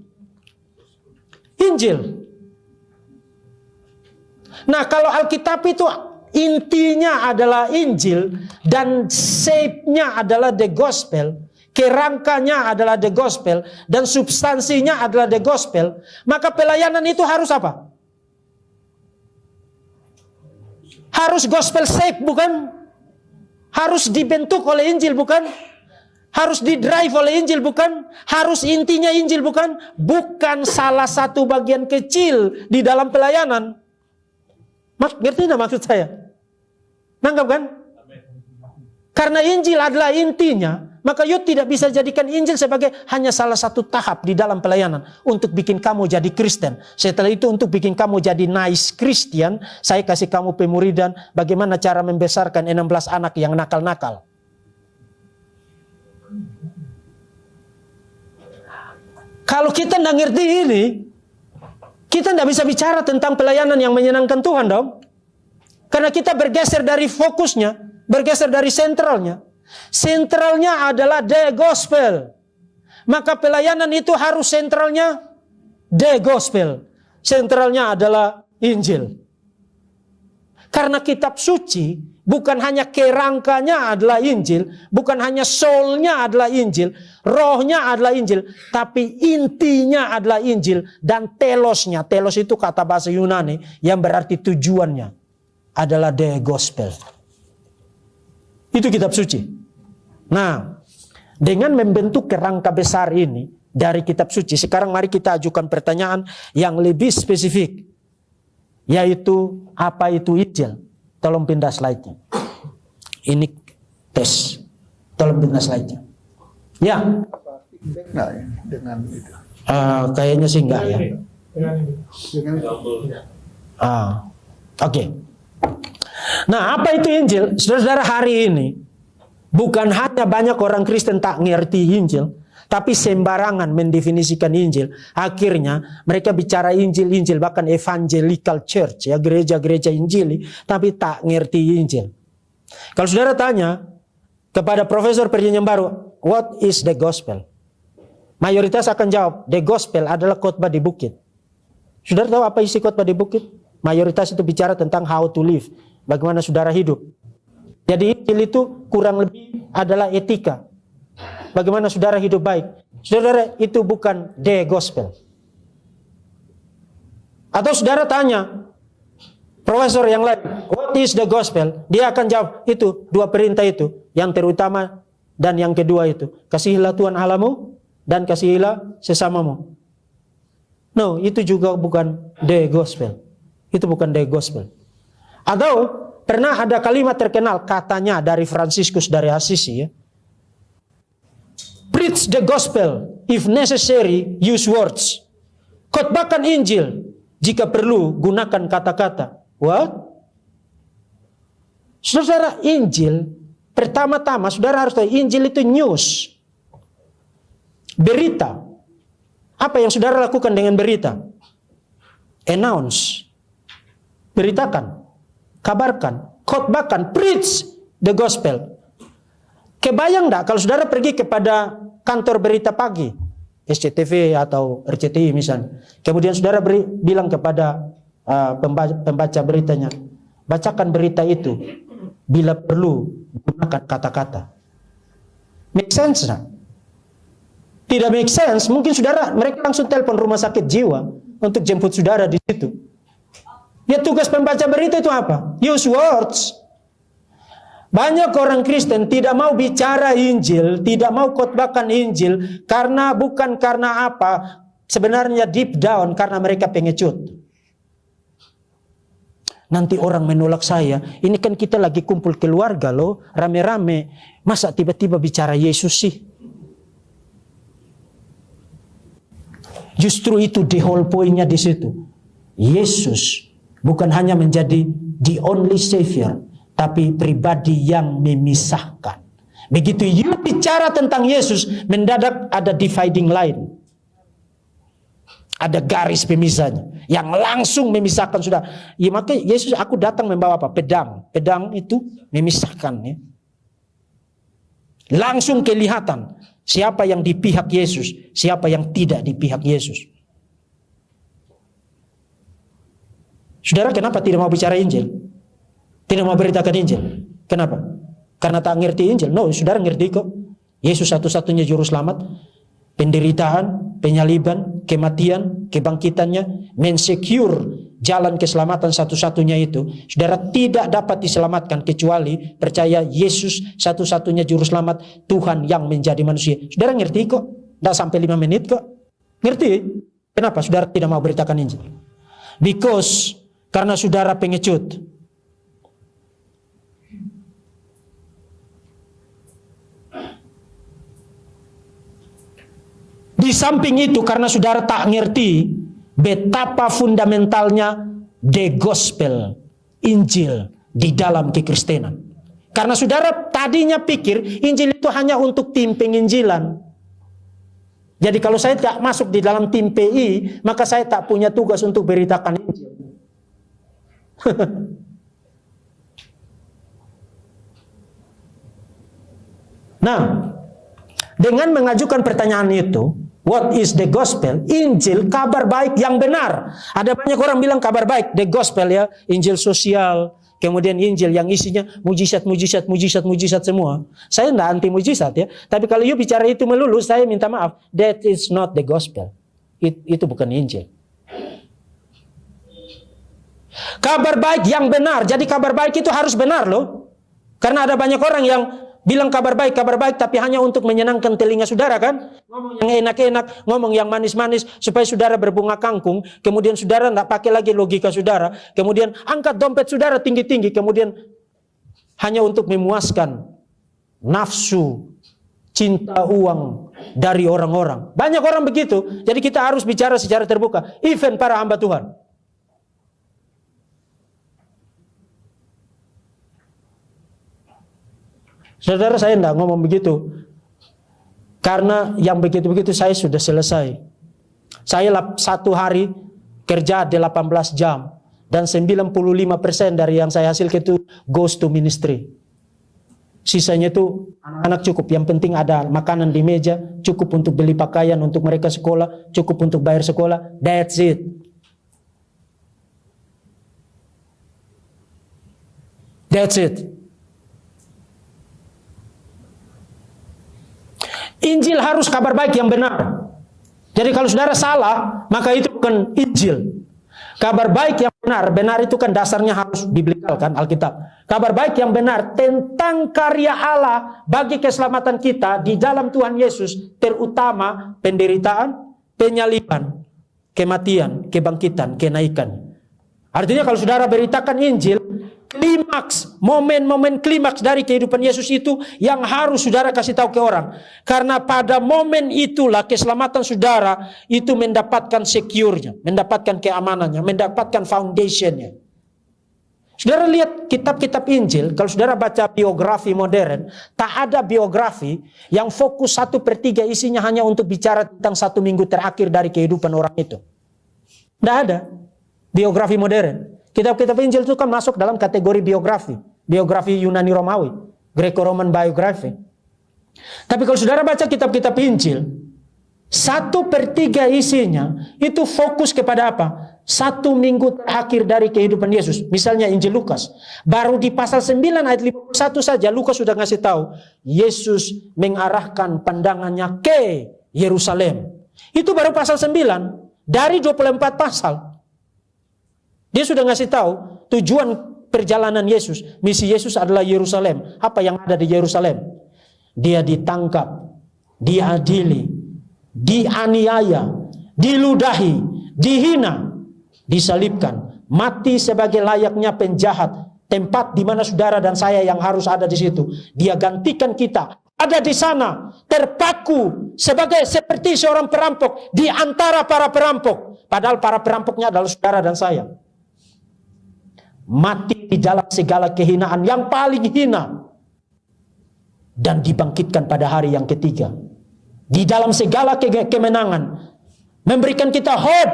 Injil. Nah, kalau Alkitab itu intinya adalah Injil dan shape-nya adalah the gospel, kerangkanya adalah the gospel dan substansinya adalah the gospel, maka pelayanan itu harus apa? Harus gospel shape, bukan? Harus dibentuk oleh Injil, bukan? Harus didrive oleh Injil, bukan? Harus intinya Injil, bukan? Bukan salah satu bagian kecil di dalam pelayanan. Ngerti tidak maksud saya? Nangkap kan? Karena Injil adalah intinya, maka yuk tidak bisa jadikan Injil sebagai hanya salah satu tahap di dalam pelayanan untuk bikin kamu jadi Kristen. Setelah itu untuk bikin kamu jadi nice Christian, saya kasih kamu pemuridan bagaimana cara membesarkan 16 anak yang nakal-nakal. Kalau kita tidak ngerti ini, kita tidak bisa bicara tentang pelayanan yang menyenangkan Tuhan dong. Karena kita bergeser dari fokusnya, bergeser dari sentralnya. Sentralnya adalah the gospel. Maka pelayanan itu harus sentralnya the gospel. Sentralnya adalah Injil. Karena kitab suci bukan hanya kerangkanya adalah Injil, bukan hanya soulnya adalah Injil, rohnya adalah Injil, tapi intinya adalah Injil dan telosnya. Telos itu kata bahasa Yunani yang berarti tujuannya adalah the gospel. Itu kitab suci. Nah, dengan membentuk kerangka besar ini dari kitab suci, sekarang mari kita ajukan pertanyaan yang lebih spesifik, yaitu apa itu Injil? Tolong pindah slide-nya. Ini tes. Tolong pindah slide-nya. Ya. Enggak ya dengan itu. Kayaknya sih enggak ya. Oke. Nah, apa itu Injil? Saudara-saudara, hari ini bukan hanya banyak orang Kristen tak ngerti Injil, tapi sembarangan mendefinisikan Injil. Akhirnya mereka bicara Injil, bahkan evangelical church, ya, gereja-gereja Injili, tapi tak ngerti Injil. Kalau saudara tanya kepada profesor perjanjian baru, what is the gospel? Mayoritas akan jawab, the gospel adalah khotbah di bukit. Saudara tahu apa isi khotbah di bukit? Mayoritas itu bicara tentang how to live, bagaimana saudara hidup. Jadi Injil itu kurang lebih adalah etika. Bagaimana saudara hidup baik. Saudara, itu bukan the gospel. Atau saudara tanya profesor yang lain, what is the gospel? Dia akan jawab, itu dua perintah itu. Yang terutama dan yang kedua itu. Kasihilah Tuhan Allahmu dan kasihilah sesamamu. No, itu juga bukan the gospel. Itu bukan the gospel. Atau pernah ada kalimat terkenal katanya dari Fransiskus dari Assisi, ya. Preach the gospel, if necessary, use words. Khotbahkan Injil, jika perlu gunakan kata-kata. What? Saudara, Injil, pertama-tama saudara harus tahu, Injil itu news. Berita. Apa yang saudara lakukan dengan berita? Announce. Beritakan. Kabarkan. Khotbahkan. Preach the gospel. Kebayang enggak kalau saudara pergi kepada kantor berita pagi, SCTV atau RCTI misalnya. Kemudian saudara bilang kepada pembaca beritanya, bacakan berita itu, bila perlu gunakan kata-kata. Make sense enggak? Tidak make sense. Mungkin saudara, mereka langsung telepon rumah sakit jiwa untuk jemput saudara di situ. Ya, tugas pembaca berita itu apa? Use words. Banyak orang Kristen tidak mau bicara Injil, tidak mau khotbahkan Injil, karena bukan karena apa, sebenarnya deep down karena mereka pengecut. Nanti orang menolak saya, ini kan kita lagi kumpul keluarga loh, rame-rame, masa tiba-tiba bicara Yesus sih? Justru itu the whole point-nya di situ. Yesus bukan hanya menjadi the only savior, tapi pribadi yang memisahkan. Begitu you bicara tentang Yesus, mendadak ada dividing line. Ada garis pemisahnya yang langsung memisahkan sudah. Ya maka Yesus, aku datang membawa apa? Pedang. Pedang itu memisahkan ya. Langsung kelihatan siapa yang di pihak Yesus, siapa yang tidak di pihak Yesus. Saudara, kenapa tidak mau bicara Injil? Tidak mau beritakan Injil? Kenapa? Karena tak ngerti Injil? No, saudara ngerti kok. Yesus satu-satunya juru selamat. Penderitaan, penyaliban, kematian, kebangkitannya, mensecure jalan keselamatan satu-satunya itu. Saudara, tidak dapat diselamatkan kecuali percaya Yesus satu-satunya juru selamat, Tuhan yang menjadi manusia. Saudara ngerti kok? Tidak sampai 5 menit kok. Ngerti? Kenapa saudara tidak mau beritakan Injil? Because karena saudara pengecut. Di samping itu karena saudara tak ngerti betapa fundamentalnya the gospel, Injil di dalam kekristenan. Karena saudara tadinya pikir Injil itu hanya untuk tim penginjilan. Jadi kalau saya tak masuk di dalam tim PI, maka saya tak punya tugas untuk beritakan Injil. Nah, dengan mengajukan pertanyaan itu, what is the gospel? Injil, kabar baik yang benar. Ada banyak orang bilang kabar baik, the gospel ya, Injil sosial, kemudian Injil yang isinya mujizat semua. Saya tidak anti mujizat ya, tapi kalau you bicara itu melulu, saya minta maaf, that is not the gospel. Itu bukan Injil. Kabar baik yang benar, jadi kabar baik itu harus benar loh. Karena ada banyak orang yang bilang kabar baik, tapi hanya untuk menyenangkan telinga saudara kan? Ngomong yang enak-enak, ngomong yang manis-manis, supaya saudara berbunga kangkung, kemudian saudara tidak pakai lagi logika saudara, kemudian angkat dompet saudara tinggi-tinggi, kemudian hanya untuk memuaskan nafsu, cinta uang dari orang-orang. Banyak orang begitu, jadi kita harus bicara secara terbuka, even para hamba Tuhan. Saudara, saya tidak ngomong begitu. Karena yang begitu-begitu saya sudah selesai. Saya satu hari kerja 18 jam. Dan 95% dari yang saya hasilkan itu goes to ministry. Sisanya itu anak-anak cukup. Yang penting ada makanan di meja. Cukup untuk beli pakaian untuk mereka sekolah. Cukup untuk bayar sekolah. That's it. That's it. Injil harus kabar baik yang benar. Jadi kalau saudara salah, maka itu bukan Injil. Kabar baik yang benar itu kan dasarnya harus biblikal kan, Alkitab. Kabar baik yang benar tentang karya Allah bagi keselamatan kita di dalam Tuhan Yesus, terutama penderitaan, penyaliban, kematian, kebangkitan, kenaikan. Artinya kalau saudara beritakan Injil, klimaks, momen-momen klimaks dari kehidupan Yesus itu yang harus saudara kasih tahu ke orang. Karena pada momen itulah keselamatan saudara itu mendapatkan secure-nya, mendapatkan keamanannya, mendapatkan foundation-nya. Saudara lihat kitab-kitab Injil, kalau saudara baca biografi modern, tak ada biografi yang fokus 1/3 isinya hanya untuk bicara tentang 1 minggu terakhir dari kehidupan orang itu. Tidak ada biografi modern. Kitab-kitab Injil itu kan masuk dalam kategori biografi. Biografi Yunani Romawi. Greco-Roman biography. Tapi kalau saudara baca kitab-kitab Injil, 1/3 isinya itu fokus kepada apa? 1 minggu terakhir dari kehidupan Yesus. Misalnya Injil Lukas. Baru di pasal 9 ayat 51 saja Lukas sudah ngasih tahu. Yesus mengarahkan pandangannya ke Yerusalem. Itu baru pasal 9. Dari 24 pasal. Dia sudah ngasih tahu tujuan perjalanan Yesus. Misi Yesus adalah Yerusalem. Apa yang ada di Yerusalem? Dia ditangkap, diadili, dianiaya, diludahi, dihina, disalibkan, mati sebagai layaknya penjahat. Tempat di mana saudara dan saya yang harus ada di situ. Dia gantikan kita. ada di sana terpaku seperti seorang perampok di antara para perampok. Padahal para perampoknya adalah saudara dan saya. Mati di dalam segala kehinaan yang paling hina. Dan dibangkitkan pada hari yang ketiga. Di dalam segala kemenangan. Memberikan kita hope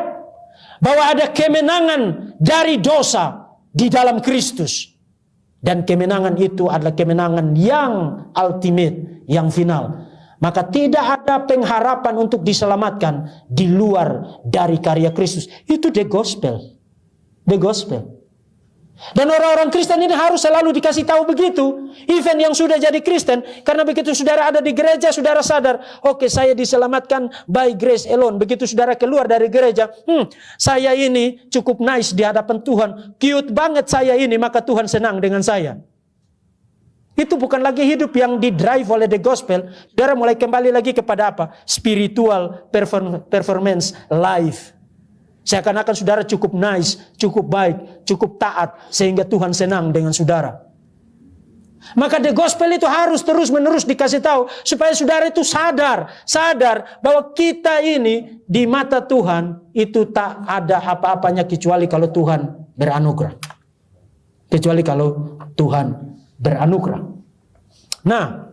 bahwa ada kemenangan dari dosa di dalam Kristus. Dan kemenangan itu adalah kemenangan yang ultimate, yang final. Maka tidak ada pengharapan untuk diselamatkan di luar dari karya Kristus. Itu the gospel. The gospel. Dan orang-orang Kristen ini harus selalu dikasih tahu begitu. Even yang sudah jadi Kristen. Karena begitu saudara ada di gereja, saudara sadar. Oke, saya diselamatkan by grace alone. Begitu saudara keluar dari gereja. Saya ini cukup nice di hadapan Tuhan. Cute banget saya ini, maka Tuhan senang dengan saya. Itu bukan lagi hidup yang didrive oleh the gospel. Saudara mulai kembali lagi kepada apa? Spiritual performance life. Seakan-akan saudara cukup nice, cukup baik, cukup taat, sehingga Tuhan senang dengan saudara. Maka the gospel itu harus terus-menerus dikasih tahu, supaya saudara itu sadar bahwa kita ini di mata Tuhan itu tak ada apa-apanya kecuali kalau Tuhan beranugerah. Kecuali kalau Tuhan beranugerah. Nah,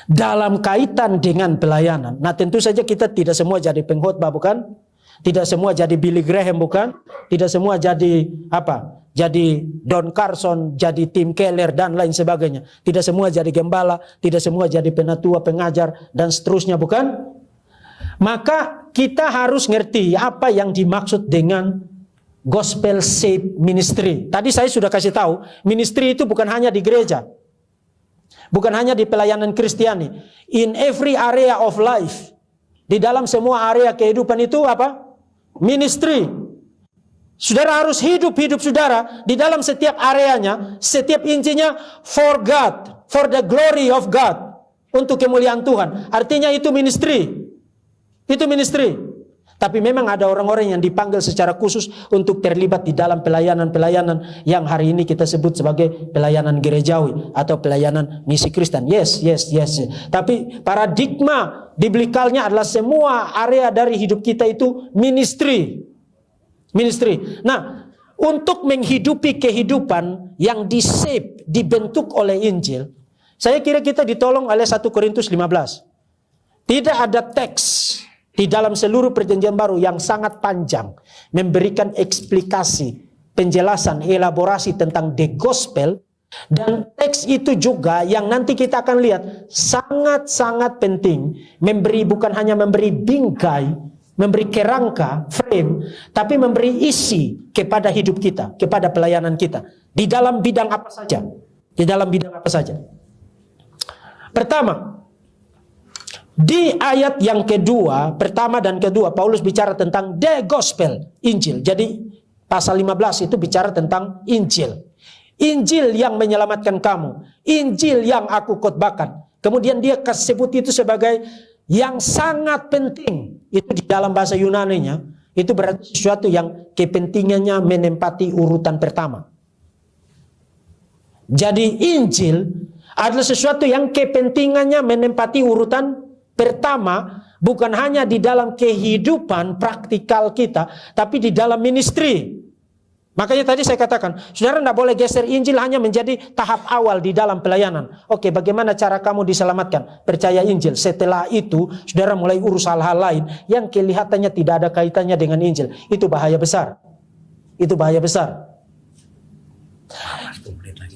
dalam kaitan dengan pelayanan, nah tentu saja kita tidak semua jadi pengkhotbah, bukan? Tidak semua jadi Billy Graham, bukan? Tidak semua jadi apa? Jadi Don Carson, jadi Tim Keller dan lain sebagainya. Tidak semua jadi gembala, tidak semua jadi penatua, pengajar dan seterusnya, bukan? Maka kita harus ngerti apa yang dimaksud dengan gospel saved ministry. Tadi saya sudah kasih tahu, ministry itu bukan hanya di gereja. Bukan hanya di pelayanan Kristiani. In every area of life. Di dalam semua area kehidupan itu apa? Ministry. Saudara harus hidup saudara di dalam setiap areanya, setiap intinya for God, for the glory of God, untuk kemuliaan Tuhan. Artinya itu ministry. Itu ministry. Tapi memang ada orang-orang yang dipanggil secara khusus untuk terlibat di dalam pelayanan-pelayanan yang hari ini kita sebut sebagai pelayanan gerejawi atau pelayanan misi Kristen. Yes. Tapi paradigma biblikalnya adalah semua area dari hidup kita itu ministry. Ministry. Nah, untuk menghidupi kehidupan yang di-shape, dibentuk oleh Injil, saya kira kita ditolong oleh 1 Korintus 15. Tidak ada teks di dalam seluruh perjanjian baru yang sangat panjang memberikan eksplikasi, penjelasan, elaborasi tentang the gospel. Dan teks itu juga yang nanti kita akan lihat sangat-sangat penting, bukan hanya memberi bingkai, memberi kerangka, frame, tapi memberi isi kepada hidup kita, kepada pelayanan kita di dalam bidang apa saja. Di dalam bidang apa saja. Pertama, di ayat yang kedua, pertama dan kedua, Paulus bicara tentang the gospel, Injil. Jadi pasal 15 itu bicara tentang Injil. Injil yang menyelamatkan kamu. Injil yang aku khotbahkan. Kemudian dia sebut itu sebagai yang sangat penting. Itu di dalam bahasa Yunaninya. Itu berarti sesuatu yang kepentingannya menempati urutan pertama. Jadi Injil adalah sesuatu yang kepentingannya menempati urutan pertama. Bukan hanya di dalam kehidupan praktikal kita, tapi di dalam ministry. Makanya tadi saya katakan, saudara tidak boleh geser Injil hanya menjadi tahap awal di dalam pelayanan. Oke, bagaimana cara kamu diselamatkan? Percaya Injil. Setelah itu, saudara mulai urus hal-hal lain yang kelihatannya tidak ada kaitannya dengan Injil. Itu bahaya besar. Itu bahaya besar.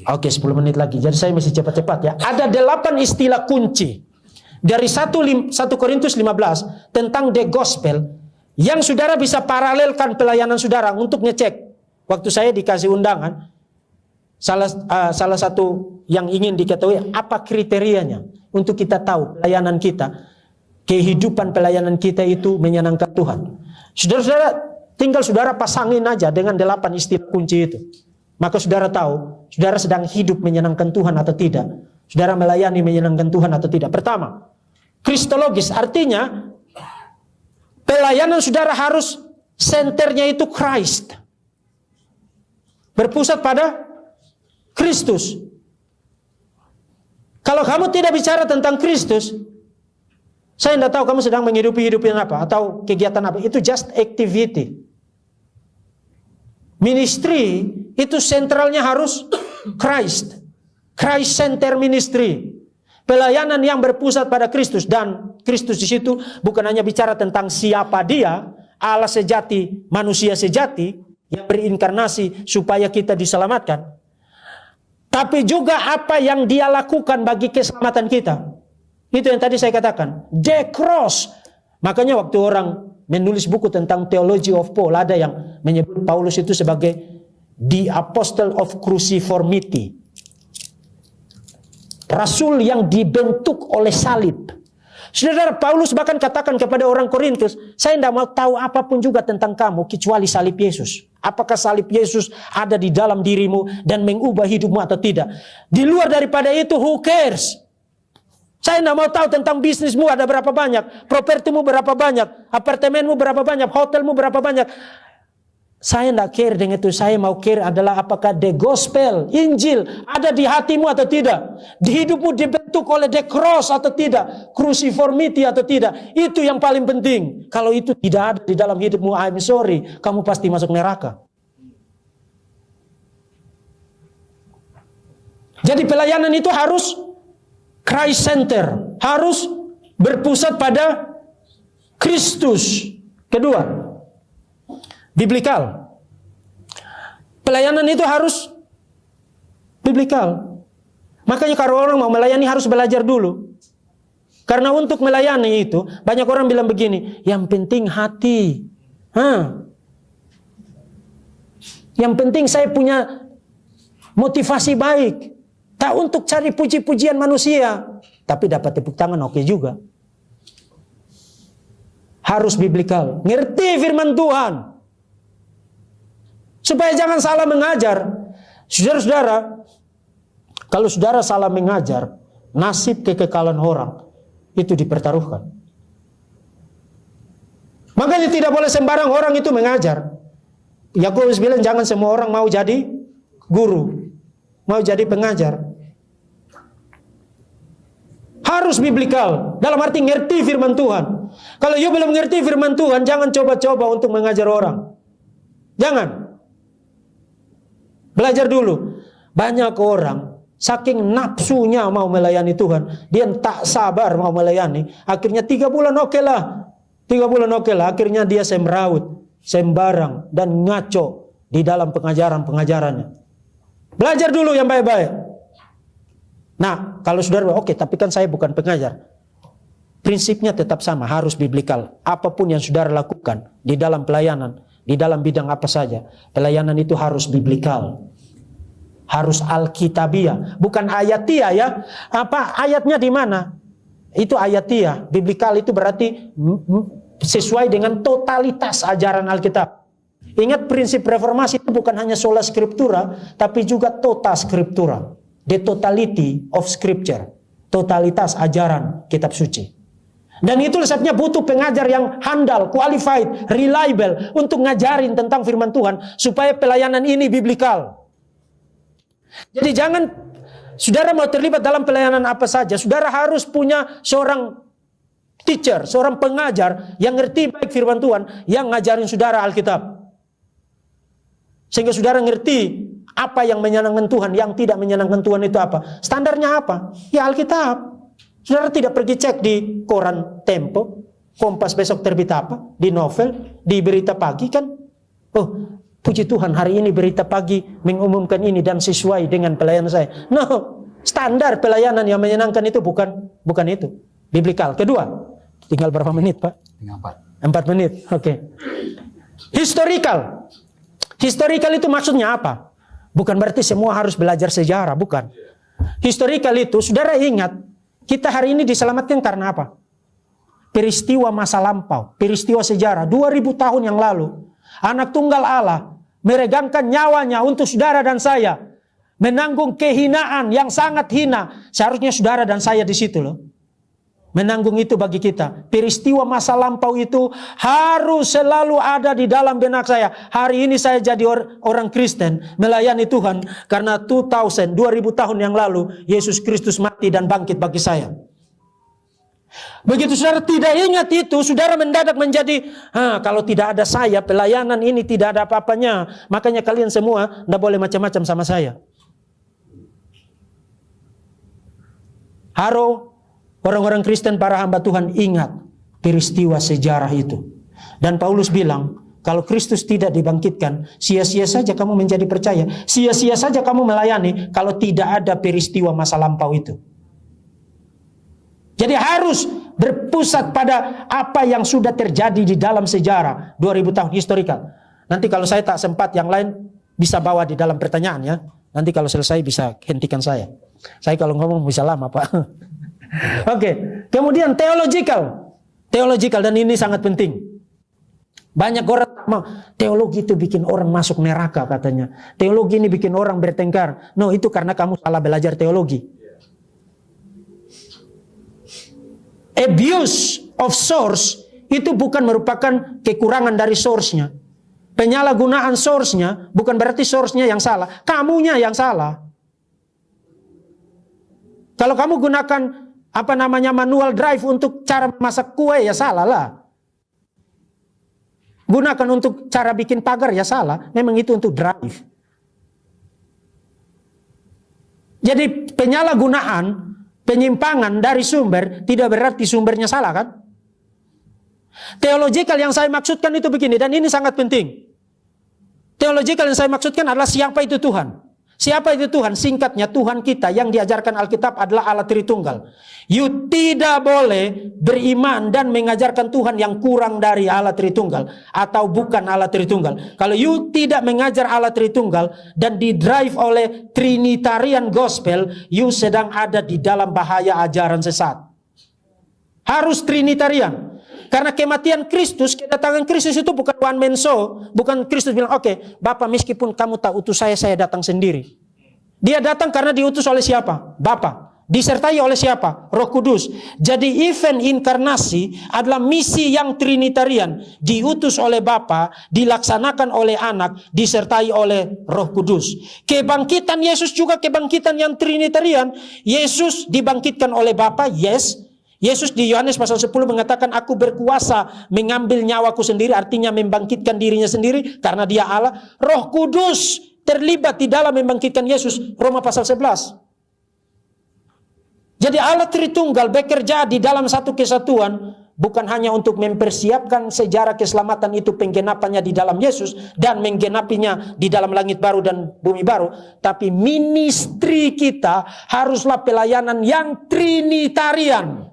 Oke, 10 menit lagi. Jadi saya mesti cepat-cepat ya. Ada 8 istilah kunci dari 1 Korintus 15 tentang the gospel yang saudara bisa paralelkan pelayanan saudara untuk ngecek. Waktu saya dikasih undangan, salah satu yang ingin diketahui apa kriterianya untuk kita tahu pelayanan kita, kehidupan pelayanan kita itu menyenangkan Tuhan. Saudara-saudara, tinggal saudara pasangin aja dengan 8 istilah kunci itu. Maka saudara tahu, saudara sedang hidup menyenangkan Tuhan atau tidak. Saudara melayani menyenangkan Tuhan atau tidak. Pertama, kristologis, artinya pelayanan saudara harus senternya itu Christ. Berpusat pada Kristus. Kalau kamu tidak bicara tentang Kristus, saya tidak tahu kamu sedang menghidupi hidupan apa atau kegiatan apa. Itu just activity. Ministry itu sentralnya harus Christ. Christ center ministry. Pelayanan yang berpusat pada Kristus, dan Kristus di situ bukan hanya bicara tentang siapa Dia, Allah sejati, manusia sejati yang berinkarnasi supaya kita diselamatkan, tapi juga apa yang Dia lakukan bagi keselamatan kita. Itu yang tadi saya katakan, the cross. Makanya waktu orang menulis buku tentang Theology of Paul, ada yang menyebut Paulus itu sebagai the apostle of cruciformity. Rasul yang dibentuk oleh salib. Saudara, Paulus bahkan katakan kepada orang Korintus, saya tidak mau tahu apapun juga tentang kamu kecuali salib Yesus. Apakah salib Yesus ada di dalam dirimu dan mengubah hidupmu atau tidak? Di luar daripada itu, who cares? Saya tidak mau tahu tentang bisnismu ada berapa banyak, propertimu berapa banyak, apartemenmu berapa banyak, hotelmu berapa banyak. Saya tidak care dengan itu. Saya mau care adalah apakah the gospel, Injil ada di hatimu atau tidak. Di hidupmu dibentuk oleh the cross atau tidak. Cruciformity atau tidak. Itu yang paling penting. Kalau itu tidak ada di dalam hidupmu, I'm sorry, kamu pasti masuk neraka. Jadi pelayanan itu harus Christ center. Harus berpusat pada Kristus. Kedua, biblikal. Pelayanan itu harus biblikal. Makanya kalau orang mau melayani harus belajar dulu. Karena untuk melayani itu, banyak orang bilang begini, yang penting hati. Yang penting saya punya motivasi baik. Tak untuk cari puji-pujian manusia. Tapi dapat tepuk tangan oke juga. Harus biblikal. Ngerti firman Tuhan. Supaya jangan salah mengajar. Saudara-saudara, kalau saudara salah mengajar, nasib kekekalan orang itu dipertaruhkan. Makanya tidak boleh sembarang orang itu mengajar. Yakobus bilang jangan semua orang mau jadi guru, mau jadi pengajar. Harus biblikal, dalam arti ngerti firman Tuhan. Kalau you belum ngerti firman Tuhan, jangan coba-coba untuk mengajar orang. Jangan. Belajar dulu. Banyak orang saking nafsunya mau melayani Tuhan, dia tak sabar mau melayani. Akhirnya 3 bulan oke lah. 3 bulan oke lah. Akhirnya dia semraut, sembarang dan ngaco di dalam pengajarannya. Belajar dulu yang baik-baik. Nah, kalau saudara oke, tapi kan saya bukan pengajar. Prinsipnya tetap sama, harus biblikal. Apapun yang saudara lakukan di dalam pelayanan, di dalam bidang apa saja, pelayanan itu harus biblikal. Harus alkitabiah, bukan ayatiah ya. Apa ayatnya di mana? Itu ayatiah. Biblikal itu berarti sesuai dengan totalitas ajaran Alkitab. Ingat prinsip reformasi itu bukan hanya sola scriptura, tapi juga tota scriptura. The totality of scripture. Totalitas ajaran kitab suci. Dan itu sebabnya butuh pengajar yang handal, qualified, reliable untuk ngajarin tentang firman Tuhan supaya pelayanan ini biblikal. Jadi jangan saudara mau terlibat dalam pelayanan apa saja, saudara harus punya seorang teacher, seorang pengajar yang ngerti baik firman Tuhan, yang ngajarin saudara Alkitab. Sehingga saudara ngerti apa yang menyenangkan Tuhan, yang tidak menyenangkan Tuhan itu apa. Standarnya apa? Ya Alkitab. Saudara tidak pergi cek di koran Tempo, Kompas besok terbit apa, di novel, di berita pagi kan. Oh, puji Tuhan hari ini berita pagi mengumumkan ini dan sesuai dengan pelayanan saya. No, standar pelayanan yang menyenangkan itu bukan itu. Biblikal. Kedua, tinggal berapa menit Pak? 4 menit, oke. Historical. Historical itu maksudnya apa? Bukan berarti semua harus belajar sejarah, bukan. Historical itu, saudara ingat, kita hari ini diselamatkan karena apa? Peristiwa masa lampau, peristiwa sejarah, 2000 tahun yang lalu. Anak tunggal Allah meregangkan nyawanya untuk saudara dan saya. Menanggung kehinaan yang sangat hina. Seharusnya saudara dan saya di situ loh. menanggung itu bagi kita. Peristiwa masa lampau itu harus selalu ada di dalam benak saya. Hari ini saya jadi orang Kristen, melayani Tuhan karena 2000 tahun yang lalu Yesus Kristus mati dan bangkit bagi saya. Begitu saudara tidak ingat itu, saudara mendadak menjadi, kalau tidak ada saya, pelayanan ini tidak ada apa-apanya. Makanya kalian semua tidak boleh macam-macam sama saya. Haro, orang-orang Kristen, para hamba Tuhan, ingat peristiwa sejarah itu. Dan Paulus bilang, kalau Kristus tidak dibangkitkan, sia-sia saja kamu menjadi percaya. Sia-sia saja kamu melayani kalau tidak ada peristiwa masa lampau itu. Jadi harus berpusat pada apa yang sudah terjadi di dalam sejarah 2000 tahun historical. Nanti kalau saya tak sempat, yang lain bisa bawa di dalam pertanyaan ya. Nanti kalau selesai bisa hentikan saya. Saya kalau ngomong bisa lama Pak. Oke. Kemudian theological dan ini sangat penting. Banyak orang mau teologi itu bikin orang masuk neraka katanya. Teologi ini bikin orang bertengkar. No, itu karena kamu salah belajar teologi. Abuse of source itu bukan merupakan kekurangan dari source-nya. Penyalahgunaan source-nya bukan berarti source-nya yang salah, kamunya yang salah. Kalau kamu gunakan manual drive untuk cara masak kue ya salah lah. Gunakan untuk cara bikin pagar ya salah, memang itu untuk drive. Jadi penyalahgunaan, penyimpangan dari sumber tidak berarti sumbernya salah kan? Theological yang saya maksudkan itu begini, dan ini sangat penting. Theological yang saya maksudkan adalah siapa itu Tuhan. Siapa itu Tuhan? Singkatnya, Tuhan kita yang diajarkan Alkitab adalah Allah Tritunggal. You tidak boleh beriman dan mengajarkan Tuhan yang kurang dari Allah Tritunggal atau bukan Allah Tritunggal. Kalau you tidak mengajar Allah Tritunggal dan didrive oleh Trinitarian Gospel, you sedang ada di dalam bahaya ajaran sesat. Harus Trinitarian. Karena kematian Kristus, kedatangan Kristus itu bukan one man show. Bukan Kristus bilang, oke, Bapak meskipun kamu tak utus saya datang sendiri. Dia datang karena diutus oleh siapa? Bapa. Disertai oleh siapa? Roh Kudus. Jadi event inkarnasi adalah misi yang Trinitarian. Diutus oleh Bapa, dilaksanakan oleh Anak, disertai oleh Roh Kudus. Kebangkitan Yesus juga kebangkitan yang Trinitarian. Yesus dibangkitkan oleh Bapa, yes. Yesus di Yohanes pasal 10 mengatakan, aku berkuasa mengambil nyawaku sendiri, artinya membangkitkan dirinya sendiri karena dia Allah. Roh Kudus terlibat di dalam membangkitkan Yesus, Roma pasal 11. Jadi Allah Tritunggal bekerja di dalam satu kesatuan, bukan hanya untuk mempersiapkan sejarah keselamatan itu penggenapannya di dalam Yesus dan menggenapinya di dalam langit baru dan bumi baru, tapi ministry kita haruslah pelayanan yang Trinitarian.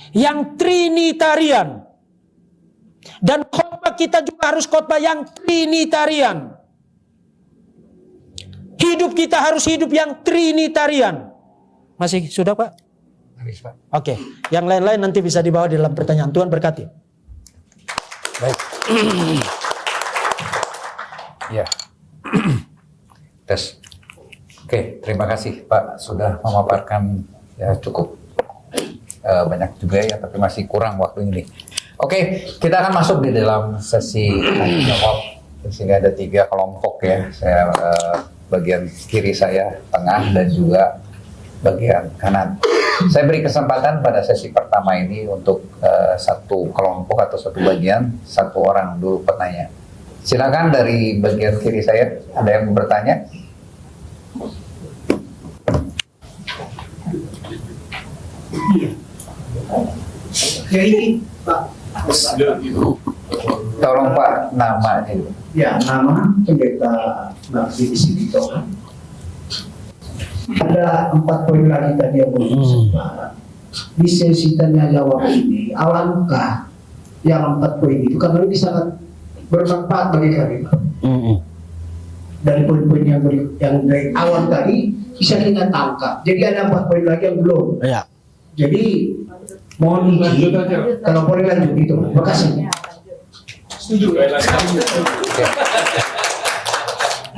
Yang Trinitarian. Dan khotbah kita juga harus khotbah yang Trinitarian. Hidup kita harus hidup yang Trinitarian. Masih sudah Pak? Habis Pak. Oke. Yang lain-lain nanti bisa dibawa di dalam pertanyaan. Tuhan berkati. Baik. Ya. Tes. Oke, terima kasih Pak sudah memaparkan ya cukup banyak juga ya, tapi masih kurang waktu ini. Oke, kita akan masuk di dalam sesi tanya jawab. Di sini ada 3 kelompok ya. Saya bagian kiri saya, tengah, dan juga bagian kanan. Saya beri kesempatan pada sesi pertama ini untuk satu kelompok atau satu bagian, satu orang dulu penanya. Silakan dari bagian kiri saya, ada yang mau bertanya? Jadi Pak, Tolong Pak, namanya. ya nama pendeta Bakti di sini Tuhan. Ada 4 poin lagi tadi yang belum Pak. Di sesi tanya jawab ini, alangkah yang 4 poin itu karena ini sangat bermanfaat bagi kami Pak. Dari poin-poin yang dari awal tadi bisa kita tangkap. Jadi ada 4 poin lagi yang belum. Ya. Jadi mohon izin kalau boleh lanjut itu. Terima kasih.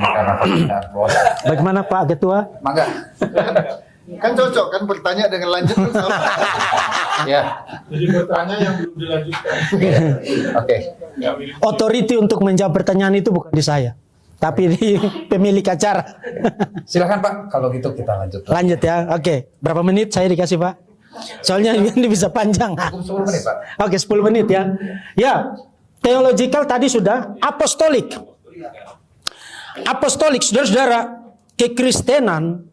Karena pertanyaan bos. Bagaimana Pak Ketua? Mangga. Kan cocok kan bertanya dengan lanjut kan sama. Ya, Jadi bertanya yang belum dilanjutkan. oke. Otoriti untuk menjawab pertanyaan itu bukan di saya, tapi di pemilik acara. Silakan Pak, kalau gitu kita lanjut. Lanjut ya, oke. Berapa menit saya dikasih Pak? Soalnya ini bisa panjang. Cukup 10 menit Pak. Oke, 10 menit ya. Ya, theological tadi sudah. Apostolik. Apostolik, saudara-saudara, kekristenan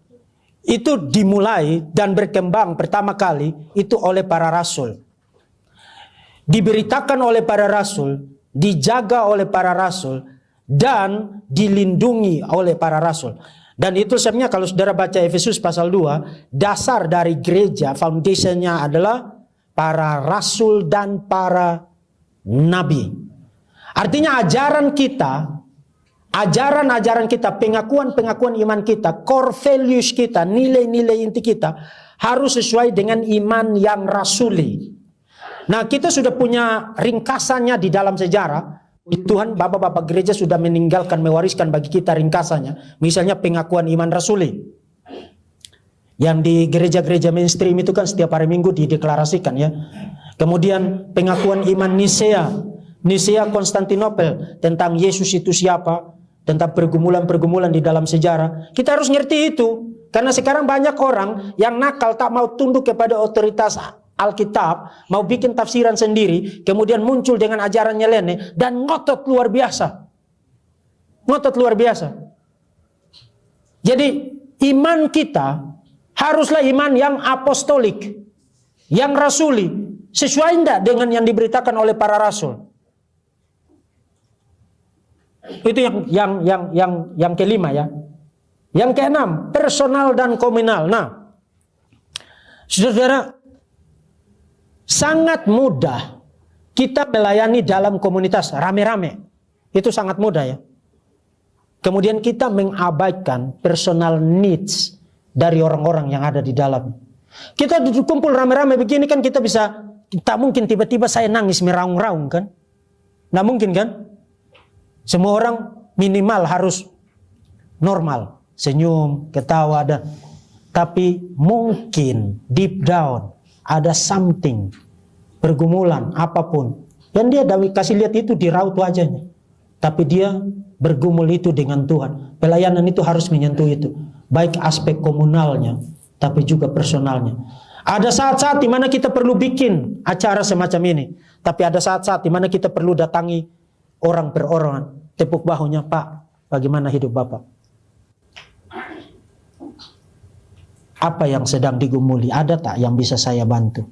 itu dimulai dan berkembang pertama kali itu oleh para rasul. Diberitakan oleh para rasul, dijaga oleh para rasul, dan dilindungi oleh para rasul. Dan itu sebenarnya kalau saudara baca Efesus pasal 2, dasar dari gereja, foundationnya adalah para rasul dan para nabi. Artinya ajaran kita, pengakuan iman kita, core values kita, nilai-nilai inti kita harus sesuai dengan iman yang rasuli. Nah, kita sudah punya ringkasannya di dalam sejarah. Tuhan, bapak-bapak gereja sudah meninggalkan, mewariskan bagi kita ringkasannya. Misalnya pengakuan iman rasuli. Yang di gereja-gereja mainstream itu kan setiap hari Minggu dideklarasikan ya. Kemudian pengakuan iman Nisea Konstantinopel tentang Yesus itu siapa, tentang pergumulan-pergumulan di dalam sejarah. Kita harus ngerti itu. Karena sekarang banyak orang yang nakal tak mau tunduk kepada otoritas Alkitab, mau bikin tafsiran sendiri, kemudian muncul dengan ajaran nyeleneh dan ngotot luar biasa. Ngotot luar biasa. Jadi iman kita haruslah iman yang apostolik, yang rasuli, sesuai enggak dengan yang diberitakan oleh para rasul. Itu yang kelima ya. Yang keenam, personal dan komunal. Nah, saudara, sangat mudah kita melayani dalam komunitas rame-rame. Itu sangat mudah ya. Kemudian kita mengabaikan personal needs dari orang-orang yang ada di dalam. Kita duduk kumpul rame-rame begini kan kita bisa, tak mungkin tiba-tiba saya nangis meraung-raung kan. Nah mungkin kan. Semua orang minimal harus normal, senyum, ketawa, dan tapi mungkin deep down ada something, pergumulan apapun. Dan dia kasih lihat itu di raut wajahnya. Tapi dia bergumul itu dengan Tuhan. Pelayanan itu harus menyentuh itu. Baik aspek komunalnya, tapi juga personalnya. Ada saat-saat di mana kita perlu bikin acara semacam ini. Tapi ada saat-saat di mana kita perlu datangi orang per orang, tepuk bahunya, Pak, bagaimana hidup Bapak? Apa yang sedang digumuli? Ada tak yang bisa saya bantu?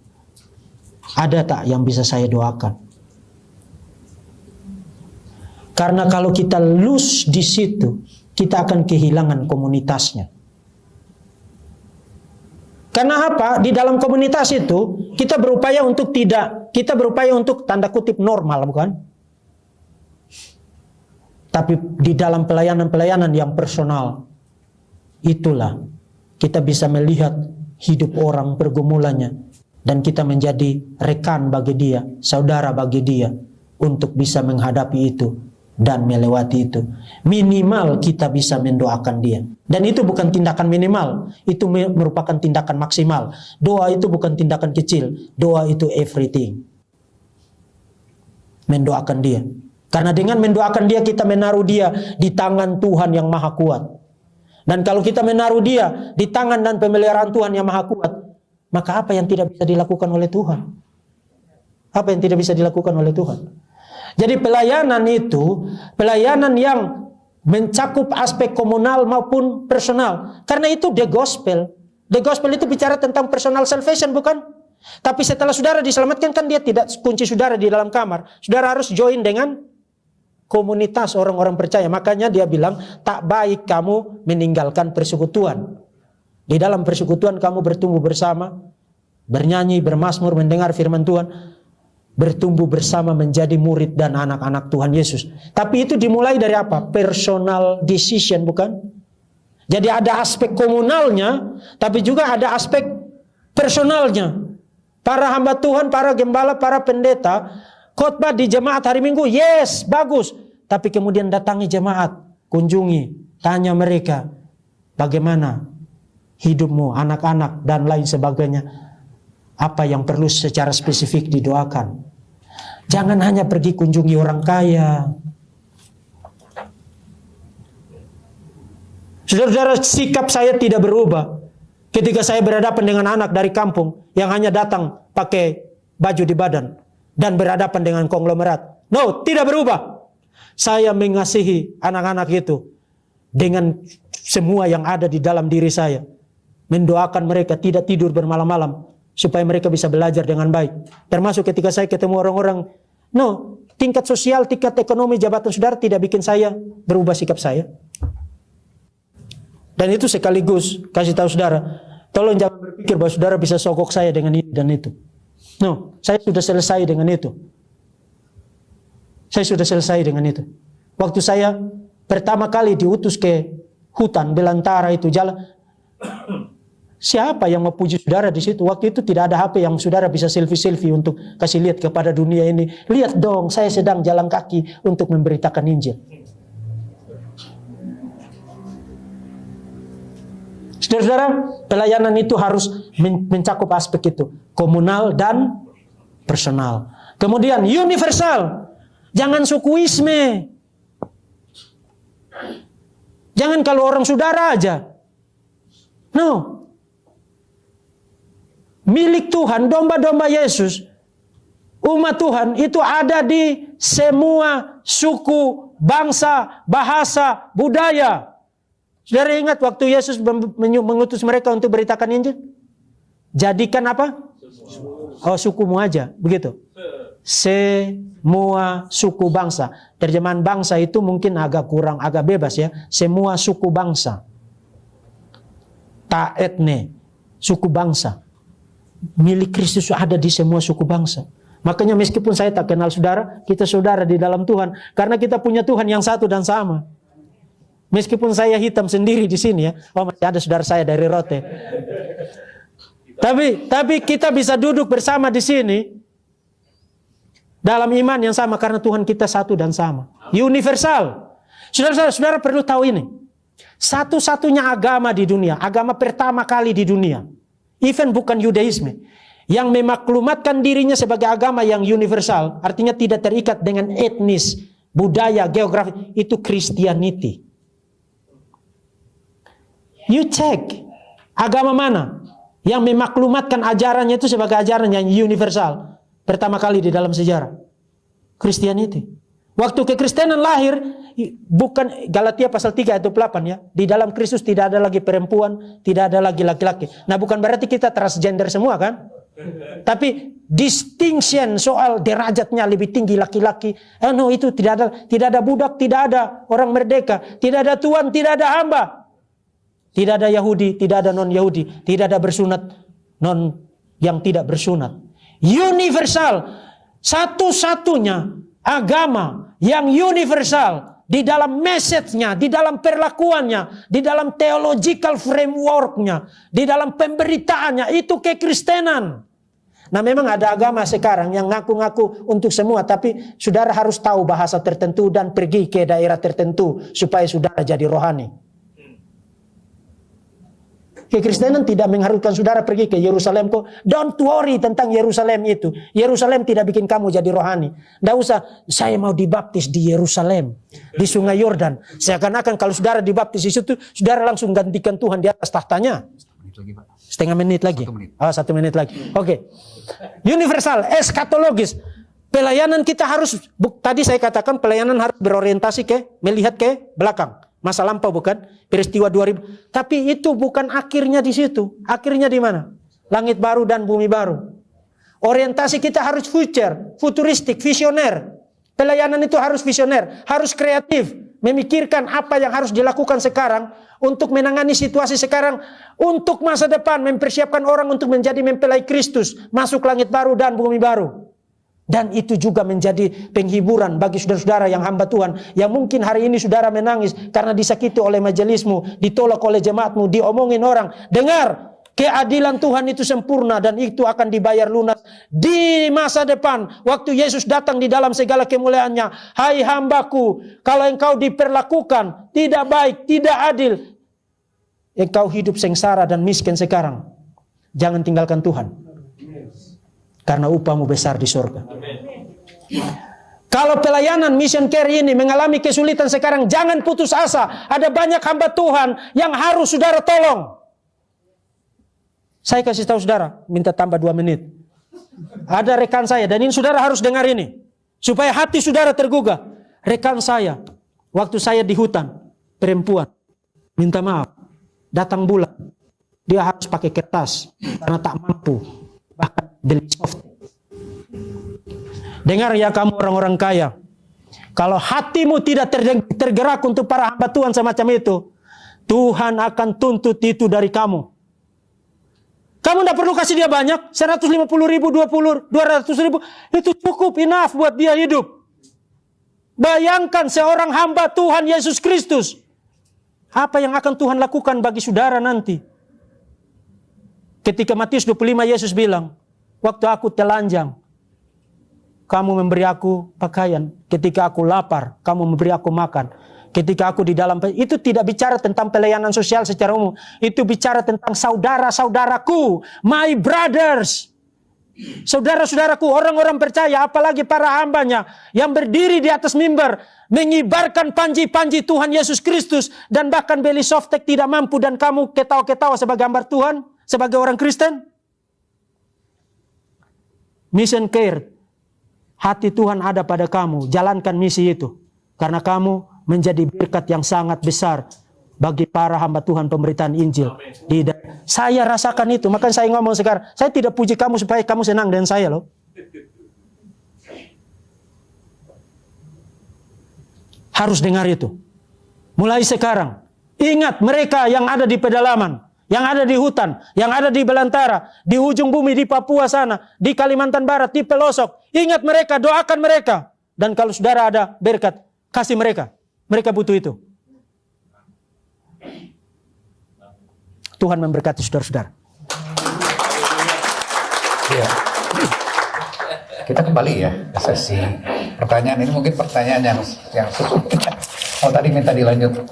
Ada tak yang bisa saya doakan? Karena kalau kita lose di situ, kita akan kehilangan komunitasnya. Karena apa? Di dalam komunitas itu, kita berupaya untuk tanda kutip normal, bukan? Tapi di dalam pelayanan-pelayanan yang personal, itulah kita bisa melihat hidup orang, pergumulannya, dan kita menjadi rekan bagi dia, saudara bagi dia, untuk bisa menghadapi itu dan melewati itu. Minimal kita bisa mendoakan dia. Dan itu bukan tindakan minimal, itu merupakan tindakan maksimal. Doa itu bukan tindakan kecil, doa itu everything. Mendoakan dia. Karena dengan mendoakan dia, kita menaruh dia di tangan Tuhan yang maha kuat. Dan kalau kita menaruh dia di tangan dan pemeliharaan Tuhan yang maha kuat, maka apa yang tidak bisa dilakukan oleh Tuhan? Apa yang tidak bisa dilakukan oleh Tuhan? Jadi pelayanan itu, pelayanan yang mencakup aspek komunal maupun personal. Karena itu the gospel. The gospel itu bicara tentang personal salvation, bukan? Tapi setelah saudara diselamatkan, kan dia tidak kunci saudara di dalam kamar. Saudara harus join dengan komunitas orang-orang percaya. Makanya dia bilang, tak baik kamu meninggalkan persekutuan. Di dalam persekutuan kamu bertumbuh bersama, bernyanyi, bermazmur, mendengar firman Tuhan, bertumbuh bersama menjadi murid dan anak-anak Tuhan Yesus. Tapi itu dimulai dari apa? Personal decision, bukan? Jadi ada aspek komunalnya, tapi juga ada aspek personalnya. Para hamba Tuhan, para gembala, para pendeta, khotbah di jemaat hari Minggu, yes, bagus. Tapi kemudian datangi jemaat, kunjungi, tanya mereka, bagaimana hidupmu, anak-anak, dan lain sebagainya. Apa yang perlu secara spesifik didoakan. Jangan hanya pergi kunjungi orang kaya. Saudara-saudara, sikap saya tidak berubah ketika saya berhadapan dengan anak dari kampung yang hanya datang pakai baju di badan dan berhadapan dengan konglomerat. No, tidak berubah. Saya mengasihi anak-anak itu dengan semua yang ada di dalam diri saya. Mendoakan mereka tidak tidur bermalam-malam supaya mereka bisa belajar dengan baik. Termasuk ketika saya ketemu orang-orang, no, tingkat sosial, tingkat ekonomi, jabatan saudara tidak bikin saya berubah sikap saya. Dan itu sekaligus kasih tahu saudara, tolong jangan berpikir bahwa saudara bisa sogok saya dengan ini dan itu. No, saya sudah selesai dengan itu. Saya sudah selesai dengan itu. Waktu saya pertama kali diutus ke hutan belantara itu jalan, siapa yang memuji saudara di situ? Waktu itu tidak ada HP yang saudara bisa selfie-selfie untuk kasih lihat kepada dunia ini. Lihat dong, saya sedang jalan kaki untuk memberitakan Injil. Saudara-saudara, pelayanan itu harus mencakup aspek itu, komunal dan personal. Kemudian universal, jangan sukuisme. Jangan kalau orang saudara aja. No. Milik Tuhan, domba-domba Yesus, umat Tuhan itu ada di semua suku, bangsa, bahasa, budaya. Saudara ingat waktu Yesus mengutus mereka untuk beritakan Injil? Jadikan apa? Oh, sukumu aja, begitu. Semua suku bangsa. Terjemahan bangsa itu mungkin agak kurang, agak bebas ya. Semua suku bangsa. Ta etne, suku bangsa. Milik Kristus ada di semua suku bangsa. Makanya meskipun saya tak kenal saudara, kita saudara di dalam Tuhan. Karena kita punya Tuhan yang satu dan sama. Meskipun saya hitam sendiri di sini ya, oh masih ada saudara saya dari Rote. Tapi kita bisa duduk bersama di sini dalam iman yang sama karena Tuhan kita satu dan sama. Universal. Saudara perlu tahu ini. Satu-satunya agama di dunia, agama pertama kali di dunia, even bukan Yudaisme, yang memaklumatkan dirinya sebagai agama yang universal, artinya tidak terikat dengan etnis, budaya, geografi, itu Christianity. You check, agama mana yang memaklumatkan ajarannya itu sebagai ajaran yang universal pertama kali di dalam sejarah? Christianity. Waktu kekristenan lahir, bukan Galatia pasal 3 ayat 8 ya, di dalam Kristus tidak ada lagi perempuan, tidak ada lagi laki-laki. Nah bukan berarti kita transgender semua kan? Tapi distinction soal derajatnya lebih tinggi laki-laki, no, itu tidak ada budak, tidak ada orang merdeka, tidak ada tuan, tidak ada hamba. Tidak ada Yahudi, tidak ada non-Yahudi, tidak ada bersunat, non yang tidak bersunat. Universal, satu-satunya agama yang universal di dalam message-nya, di dalam perlakuannya, di dalam theological framework-nya, di dalam pemberitaannya, itu kekristenan. Nah memang ada agama sekarang yang ngaku-ngaku untuk semua, tapi saudara harus tahu bahasa tertentu dan pergi ke daerah tertentu supaya saudara jadi rohani. Kekristenan tidak mengharuskan saudara pergi ke Yerusalem kok. Don't worry tentang Yerusalem itu. Yerusalem tidak bikin kamu jadi rohani. Tidak usah, saya mau dibaptis di Yerusalem, di Sungai Yordan. Seakan-akan kalau saudara dibaptis di situ, saudara langsung gantikan Tuhan di atas tahtanya. Setengah menit lagi. 1 menit lagi. Oke. Universal, eskatologis. Pelayanan kita harus, tadi saya katakan pelayanan harus berorientasi melihat ke belakang. Masa lampau bukan? Peristiwa 2000. Tapi itu bukan akhirnya di situ. Akhirnya di mana? Langit baru dan bumi baru. Orientasi kita harus futuristik, visioner. Pelayanan itu harus visioner, harus kreatif. Memikirkan apa yang harus dilakukan sekarang untuk menangani situasi sekarang. Untuk masa depan, mempersiapkan orang untuk menjadi mempelai Kristus. Masuk langit baru dan bumi baru. Dan itu juga menjadi penghiburan bagi saudara-saudara yang hamba Tuhan. Yang mungkin hari ini saudara menangis karena disakiti oleh majelismu, ditolak oleh jemaatmu, diomongin orang. Dengar, keadilan Tuhan itu sempurna dan itu akan dibayar lunas di masa depan. Waktu Yesus datang di dalam segala kemuliaannya. Hai hambaku, kalau engkau diperlakukan tidak baik, tidak adil, engkau hidup sengsara dan miskin sekarang, jangan tinggalkan Tuhan. Karena upahmu besar di surga. Kalau pelayanan mission care ini mengalami kesulitan sekarang, jangan putus asa. Ada banyak hamba Tuhan yang harus saudara tolong. Saya kasih tahu saudara, minta tambah 2 menit. Ada rekan saya, dan ini saudara harus dengar ini, supaya hati saudara tergugah. Rekan saya, waktu saya di hutan, perempuan, minta maaf, datang bulan, dia harus pakai kertas, karena tak mampu, bahkan beli soft. Dengar ya kamu orang-orang kaya, kalau hatimu tidak tergerak untuk para hamba Tuhan semacam itu, Tuhan akan tuntut itu dari kamu. Kamu tidak perlu kasih dia banyak, 150 ribu, 200 ribu, itu cukup, enough buat dia hidup. Bayangkan seorang hamba Tuhan Yesus Kristus, apa yang akan Tuhan lakukan bagi saudara nanti. Ketika Matius 25 Yesus bilang, waktu aku telanjang, kamu memberi aku pakaian. Ketika aku lapar, kamu memberi aku makan. Ketika aku di dalam, itu tidak bicara tentang pelayanan sosial secara umum. Itu bicara tentang saudara-saudaraku, my brothers. Saudara-saudaraku, orang-orang percaya, apalagi para hambanya yang berdiri di atas mimbar, mengibarkan panji-panji Tuhan Yesus Kristus, dan bahkan beli softtek tidak mampu, dan kamu ketawa-ketawa sebagai hamba Tuhan, sebagai orang Kristen. Mission care, hati Tuhan ada pada kamu, jalankan misi itu. Karena kamu menjadi berkat yang sangat besar bagi para hamba Tuhan pemberitaan Injil. Saya rasakan itu, makanya saya ngomong sekarang. Saya tidak puji kamu supaya kamu senang dengan saya loh. Harus dengar itu. Mulai sekarang, ingat mereka yang ada di pedalaman, yang ada di hutan, yang ada di belantara, di ujung bumi, di Papua sana, di Kalimantan Barat, di pelosok. Ingat mereka, doakan mereka. Dan kalau saudara ada berkat, kasih mereka. Mereka butuh itu. Tuhan memberkati saudara-saudara. Ya. Kita kembali ya ke sesi pertanyaan. Ini mungkin pertanyaan yang oh tadi minta dilanjut.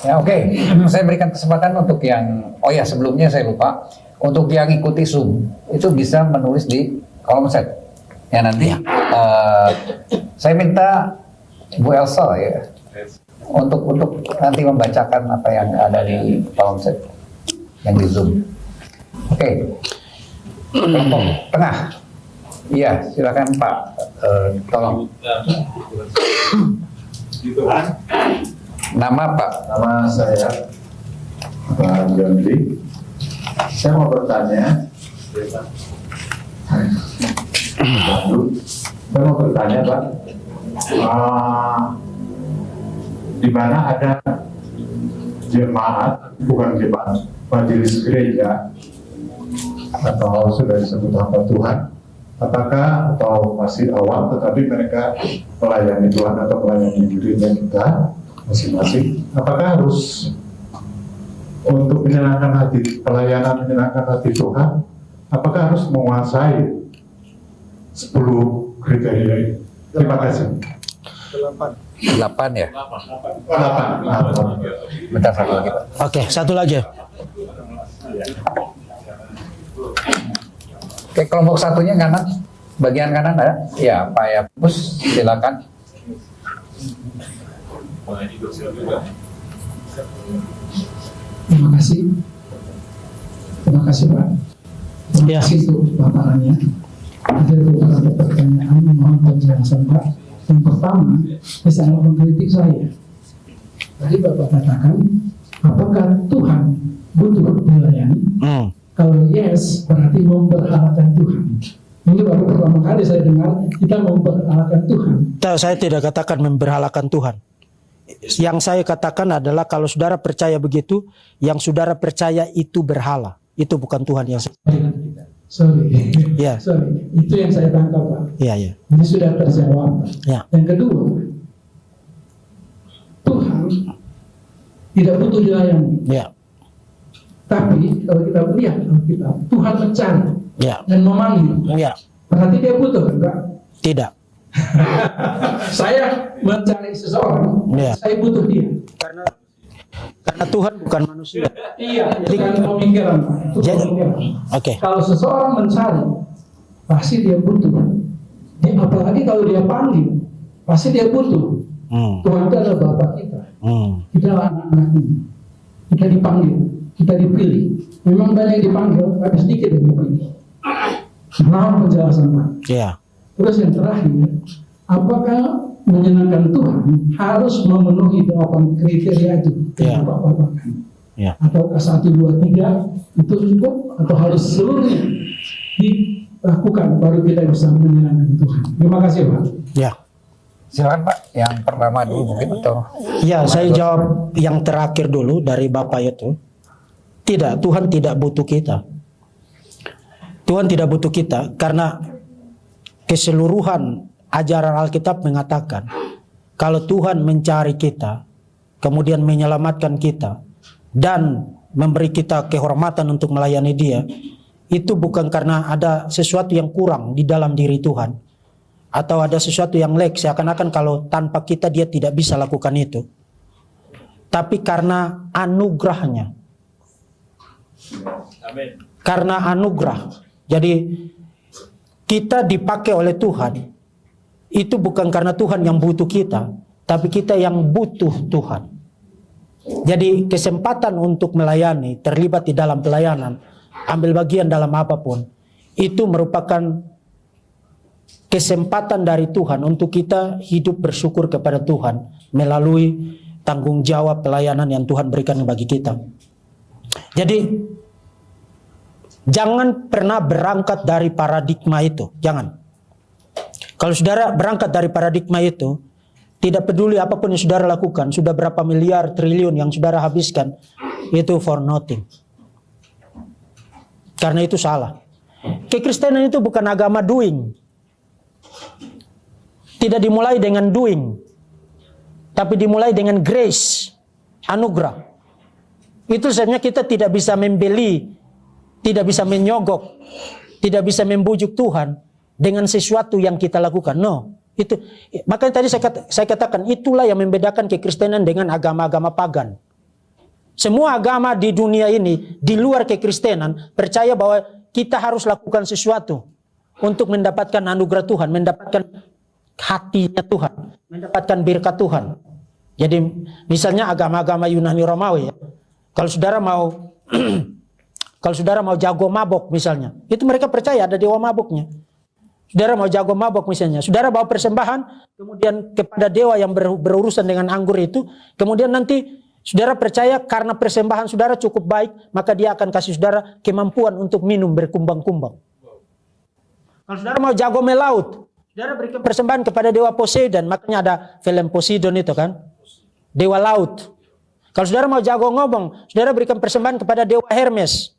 Ya oke. Saya berikan kesempatan untuk yang sebelumnya saya lupa, untuk yang ikuti Zoom itu bisa menulis di kolom chat. Ya nanti saya minta Bu Elsa ya untuk nanti membacakan apa yang ada di kolom chat yang di Zoom. Oke. Kelompok tengah. Iya, silakan Pak. Tolong. Nama Pak. Nama saya Pak Yondri. Saya mau bertanya. Saya mau bertanya Pak, di mana ada jemaat, bukan jemaat, majelis gereja atau sudah disebut hamba Tuhan, apakah atau masih awam tetapi mereka melayani Tuhan atau melayani dirinya kita masing-masing, apakah harus untuk menyenangkan hati, pelayanan menyenangkan hati Tuhan, apakah harus menguasai 10 kriteria ini? Terima kasih. 8 ya? 8. Bentar satu lagi Pak. Oke, satu lagi. Oke, kelompok satunya kanan, bagian kanan ada? Ya, Pak Yapus, silakan. Terima kasih. Terima kasih Pak. Terima kasih untuk paparannya. Ada beberapa pertanyaan, mohon penjelasan Pak. Yang pertama, bisa mengkritik saya. Tadi Bapak katakan, apakah Tuhan butuh dilayani? Kalau yes, berarti memberhalakan Tuhan. Ini baru pertama kali saya dengar kita memberhalakan Tuhan. Saya tidak katakan memberhalakan Tuhan. Yang saya katakan adalah kalau saudara percaya begitu, yang saudara percaya itu berhala. Itu bukan Tuhan yang Sorry. Ya. Sorry. Itu yang saya tangkap Pak. Iya. Ini sudah terjawab. Ya. Yang kedua, Tuhan tidak butuh dilayani. Ya. Tapi kalau kita melihat Alkitab, Tuhan mencari dan memanggil. Ya. Berarti dia butuh enggak? Tidak. Saya mencari seseorang, saya butuh dia. Karena Karena Tuhan bukan manusia. Iya, dengan pemikiran. Itu Jadi- pemikiran. Oke. Kalau seseorang mencari, pasti dia butuh. Apalagi kalau dia panggil, pasti dia butuh. Tuhan itu adalah Bapa kita. Kita adalah anak-anaknya. Kita dipanggil, kita dipilih. Memang banyak yang dipanggil, tapi sedikit yang dipilih. Nah, penjelasan Pak. Iya. Terus yang terakhir, apakah menyenangkan Tuhan harus memenuhi 8 kriteria itu Iya. yang Bapak katakan? Iya. Ataukah 1, 2, 3 itu cukup atau harus seluruhnya dilakukan baru kita bisa menyenangkan Tuhan? Terima kasih Pak. Ya. Silakan Pak, yang pertama dulu mungkin atau Ya, saya jawab yang terakhir dulu dari Bapak itu. Tidak, Tuhan tidak butuh kita. Tuhan tidak butuh kita karena keseluruhan ajaran Alkitab mengatakan kalau Tuhan mencari kita, kemudian menyelamatkan kita dan memberi kita kehormatan untuk melayani Dia, itu bukan karena ada sesuatu yang kurang di dalam diri Tuhan atau ada sesuatu yang lek, seakan-akan kalau tanpa kita Dia tidak bisa lakukan itu. Tapi karena anugerahnya. Amin. Karena anugerah. Jadi kita dipakai oleh Tuhan. Itu bukan karena Tuhan yang butuh kita, tapi kita yang butuh Tuhan. Jadi kesempatan untuk melayani, terlibat di dalam pelayanan, ambil bagian dalam apapun, itu merupakan kesempatan dari Tuhan untuk kita hidup bersyukur kepada Tuhan melalui tanggung jawab pelayanan yang Tuhan berikan bagi kita. Jadi jangan pernah berangkat dari paradigma itu, jangan. Kalau saudara berangkat dari paradigma itu, tidak peduli apapun yang saudara lakukan, sudah berapa miliar, triliun yang saudara habiskan, itu for nothing. Karena itu salah. Kekristenan itu bukan agama doing. Tidak dimulai dengan doing, tapi dimulai dengan grace, anugerah. Itu sebenarnya kita tidak bisa membeli, tidak bisa menyogok, tidak bisa membujuk Tuhan dengan sesuatu yang kita lakukan. No, itu makanya tadi saya katakan itulah yang membedakan kekristenan dengan agama-agama pagan. Semua agama di dunia ini di luar kekristenan percaya bahwa kita harus lakukan sesuatu untuk mendapatkan anugerah Tuhan, mendapatkan hatinya Tuhan, mendapatkan berkat Tuhan. Jadi misalnya agama-agama Yunani Romawi ya. Kalau saudara mau kalau saudara mau jago mabok misalnya, itu mereka percaya ada dewa maboknya. Saudara mau jago mabok misalnya, saudara bawa persembahan kemudian kepada dewa yang berurusan dengan anggur itu, kemudian nanti saudara percaya karena persembahan saudara cukup baik, maka dia akan kasih saudara kemampuan untuk minum berkumbang-kumbang. Kalau saudara mau jago melaut, saudara berikan persembahan kepada dewa Poseidon, makanya ada film Poseidon itu kan, dewa laut. Kalau saudara mau jago ngomong, saudara berikan persembahan kepada dewa Hermes.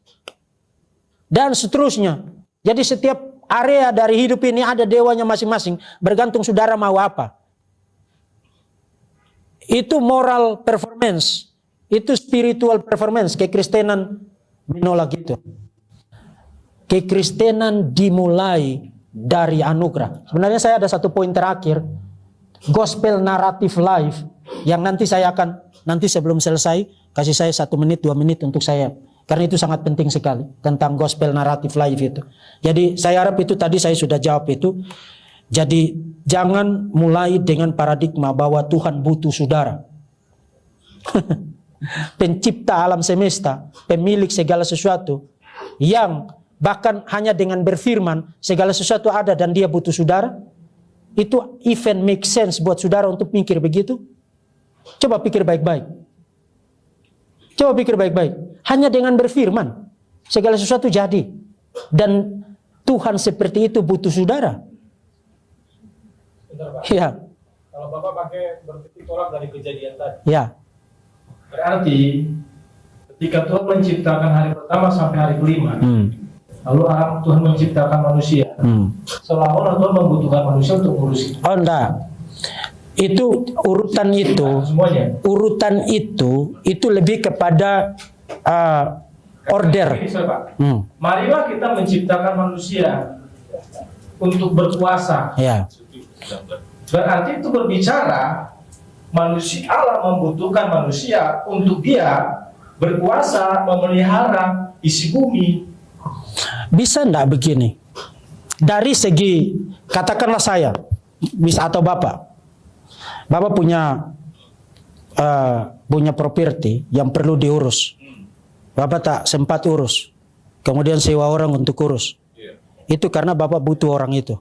Dan seterusnya. Jadi setiap area dari hidup ini ada dewanya masing-masing, bergantung saudara mau apa. Itu moral performance, itu spiritual performance. Kekristenan menolak itu. Kekristenan dimulai dari anugerah. Sebenarnya saya ada satu poin terakhir, gospel narrative life, yang nanti saya akan, nanti sebelum selesai, kasih saya 1 menit, 2 menit untuk saya. Karena itu sangat penting sekali, tentang gospel narrative life itu. Jadi saya harap itu tadi saya sudah jawab itu. Jadi jangan mulai dengan paradigma bahwa Tuhan butuh saudara. Pencipta alam semesta, pemilik segala sesuatu, yang bahkan hanya dengan berfirman segala sesuatu ada dan dia butuh saudara. Itu even make sense buat saudara untuk pikir begitu? Coba pikir baik-baik. Coba pikir baik-baik. Hanya dengan berfirman segala sesuatu jadi. Dan Tuhan seperti itu butuh saudara. Bentar, Pak. Ya, Kalau Bapak pakai bertitik tolak dari kejadian tadi, ya, berarti ketika Tuhan menciptakan hari pertama sampai hari kelima, lalu Tuhan menciptakan manusia, seolah-olah Tuhan membutuhkan manusia untuk ngurus itu. Oh enggak. Itu urutan itu, Semuanya. urutan itu lebih kepada order. Ini, Pak. Marilah kita menciptakan manusia untuk berkuasa. Ya, Berarti itu berbicara Allah membutuhkan manusia untuk dia berkuasa memelihara isi bumi. Bisa enggak begini? Dari segi, katakanlah saya, bisa atau Bapak punya properti yang perlu diurus. Bapak tak sempat urus, kemudian sewa orang untuk urus. Itu karena Bapak butuh orang itu,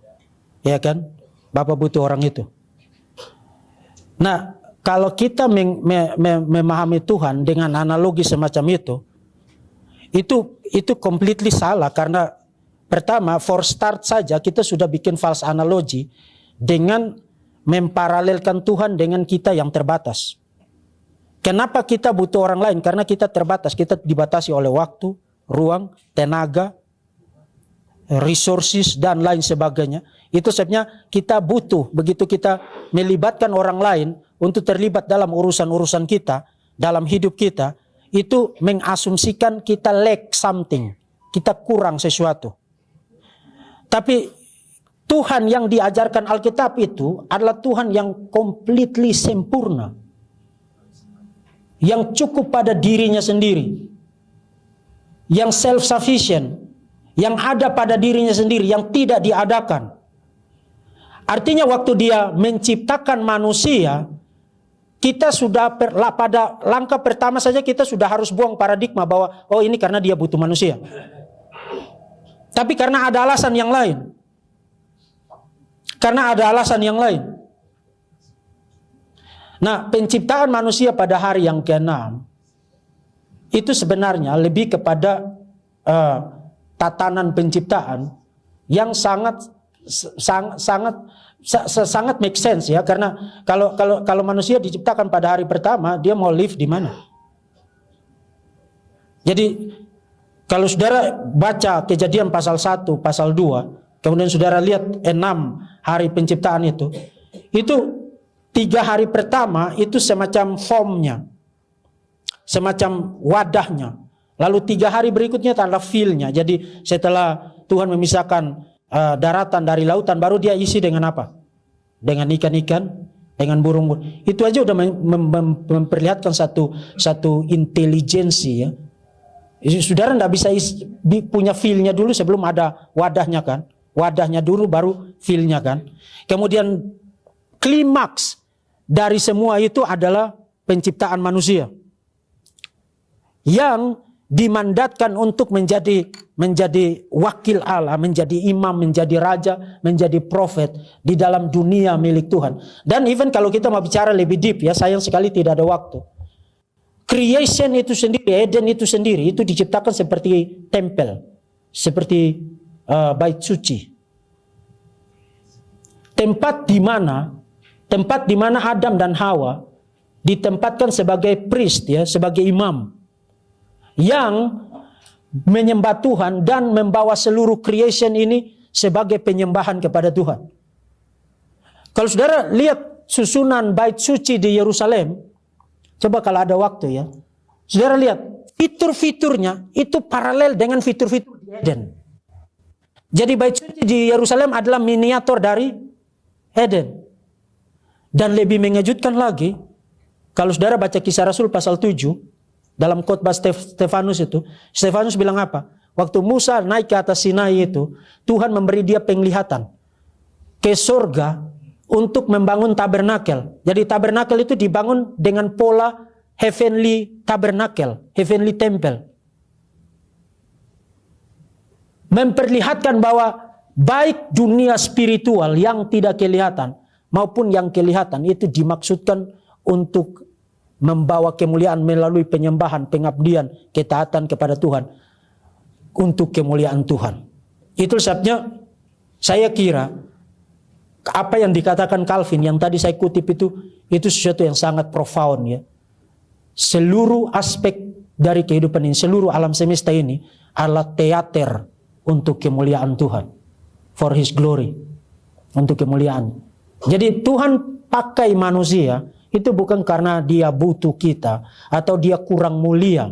ya kan? Bapak butuh orang itu. Nah, kalau kita memahami Tuhan dengan analogi semacam itu completely salah, karena pertama, for start saja kita sudah bikin false analogy dengan memparalelkan Tuhan dengan kita yang terbatas. Kenapa kita butuh orang lain? Karena kita terbatas, kita dibatasi oleh waktu, ruang, tenaga, resources, dan lain sebagainya. Itu sebabnya kita butuh, begitu kita melibatkan orang lain untuk terlibat dalam urusan-urusan kita, dalam hidup kita, itu mengasumsikan kita lack something, kita kurang sesuatu. Tapi Tuhan yang diajarkan Alkitab itu adalah Tuhan yang completely sempurna, yang cukup pada dirinya sendiri, yang self-sufficient, yang ada pada dirinya sendiri, yang tidak diadakan. Artinya waktu dia menciptakan manusia, kita sudah pada langkah pertama saja kita sudah harus buang paradigma bahwa oh ini karena dia butuh manusia. Tapi karena ada alasan yang lain. Karena ada alasan yang lain. Nah, penciptaan manusia pada hari yang ke-6 itu sebenarnya lebih kepada tatanan penciptaan yang sangat make sense ya, karena kalau manusia diciptakan pada hari pertama, dia mau live di mana? Jadi kalau saudara baca Kejadian pasal 1, pasal 2, kemudian saudara lihat 6 hari penciptaan itu 3 hari pertama itu semacam formnya, semacam wadahnya. Lalu 3 hari berikutnya adalah feel-nya. Jadi setelah Tuhan memisahkan daratan dari lautan, baru dia isi dengan apa? Dengan ikan-ikan, dengan burung-burung. Itu aja udah memperlihatkan satu intelijensi ya. Saudara tidak bisa punya feel-nya dulu sebelum ada wadahnya kan? Wadahnya dulu baru feel-nya kan? Kemudian klimaks dari semua itu adalah penciptaan manusia yang dimandatkan untuk menjadi wakil Allah, menjadi imam, menjadi raja, menjadi prophet di dalam dunia milik Tuhan. Dan even kalau kita mau bicara lebih deep ya, sayang sekali tidak ada waktu. Creation itu sendiri, Eden itu sendiri, itu diciptakan seperti tempel, seperti bait suci. Tempat di mana Adam dan Hawa ditempatkan sebagai priest ya, sebagai imam yang menyembah Tuhan dan membawa seluruh creation ini sebagai penyembahan kepada Tuhan. Kalau saudara lihat susunan bait suci di Yerusalem, coba kalau ada waktu ya, saudara lihat fitur-fiturnya itu paralel dengan fitur-fitur di Eden. Jadi bait suci di Yerusalem adalah miniatur dari Eden. Dan lebih mengejutkan lagi, kalau saudara baca Kisah Rasul pasal 7, dalam khotbah Stefanus itu, Stefanus bilang apa? Waktu Musa naik ke atas Sinai itu, Tuhan memberi dia penglihatan ke surga untuk membangun tabernakel. Jadi tabernakel itu dibangun dengan pola heavenly tabernakel, heavenly temple. Memperlihatkan bahwa baik dunia spiritual yang tidak kelihatan maupun yang kelihatan itu dimaksudkan untuk membawa kemuliaan melalui penyembahan, pengabdian, ketaatan kepada Tuhan untuk kemuliaan Tuhan. Itu sebabnya saya kira apa yang dikatakan Calvin yang tadi saya kutip itu sesuatu yang sangat profound ya. Seluruh aspek dari kehidupan ini, seluruh alam semesta ini adalah teater untuk kemuliaan Tuhan. For His glory. Untuk kemuliaan. Jadi Tuhan pakai manusia itu bukan karena dia butuh kita atau dia kurang mulia.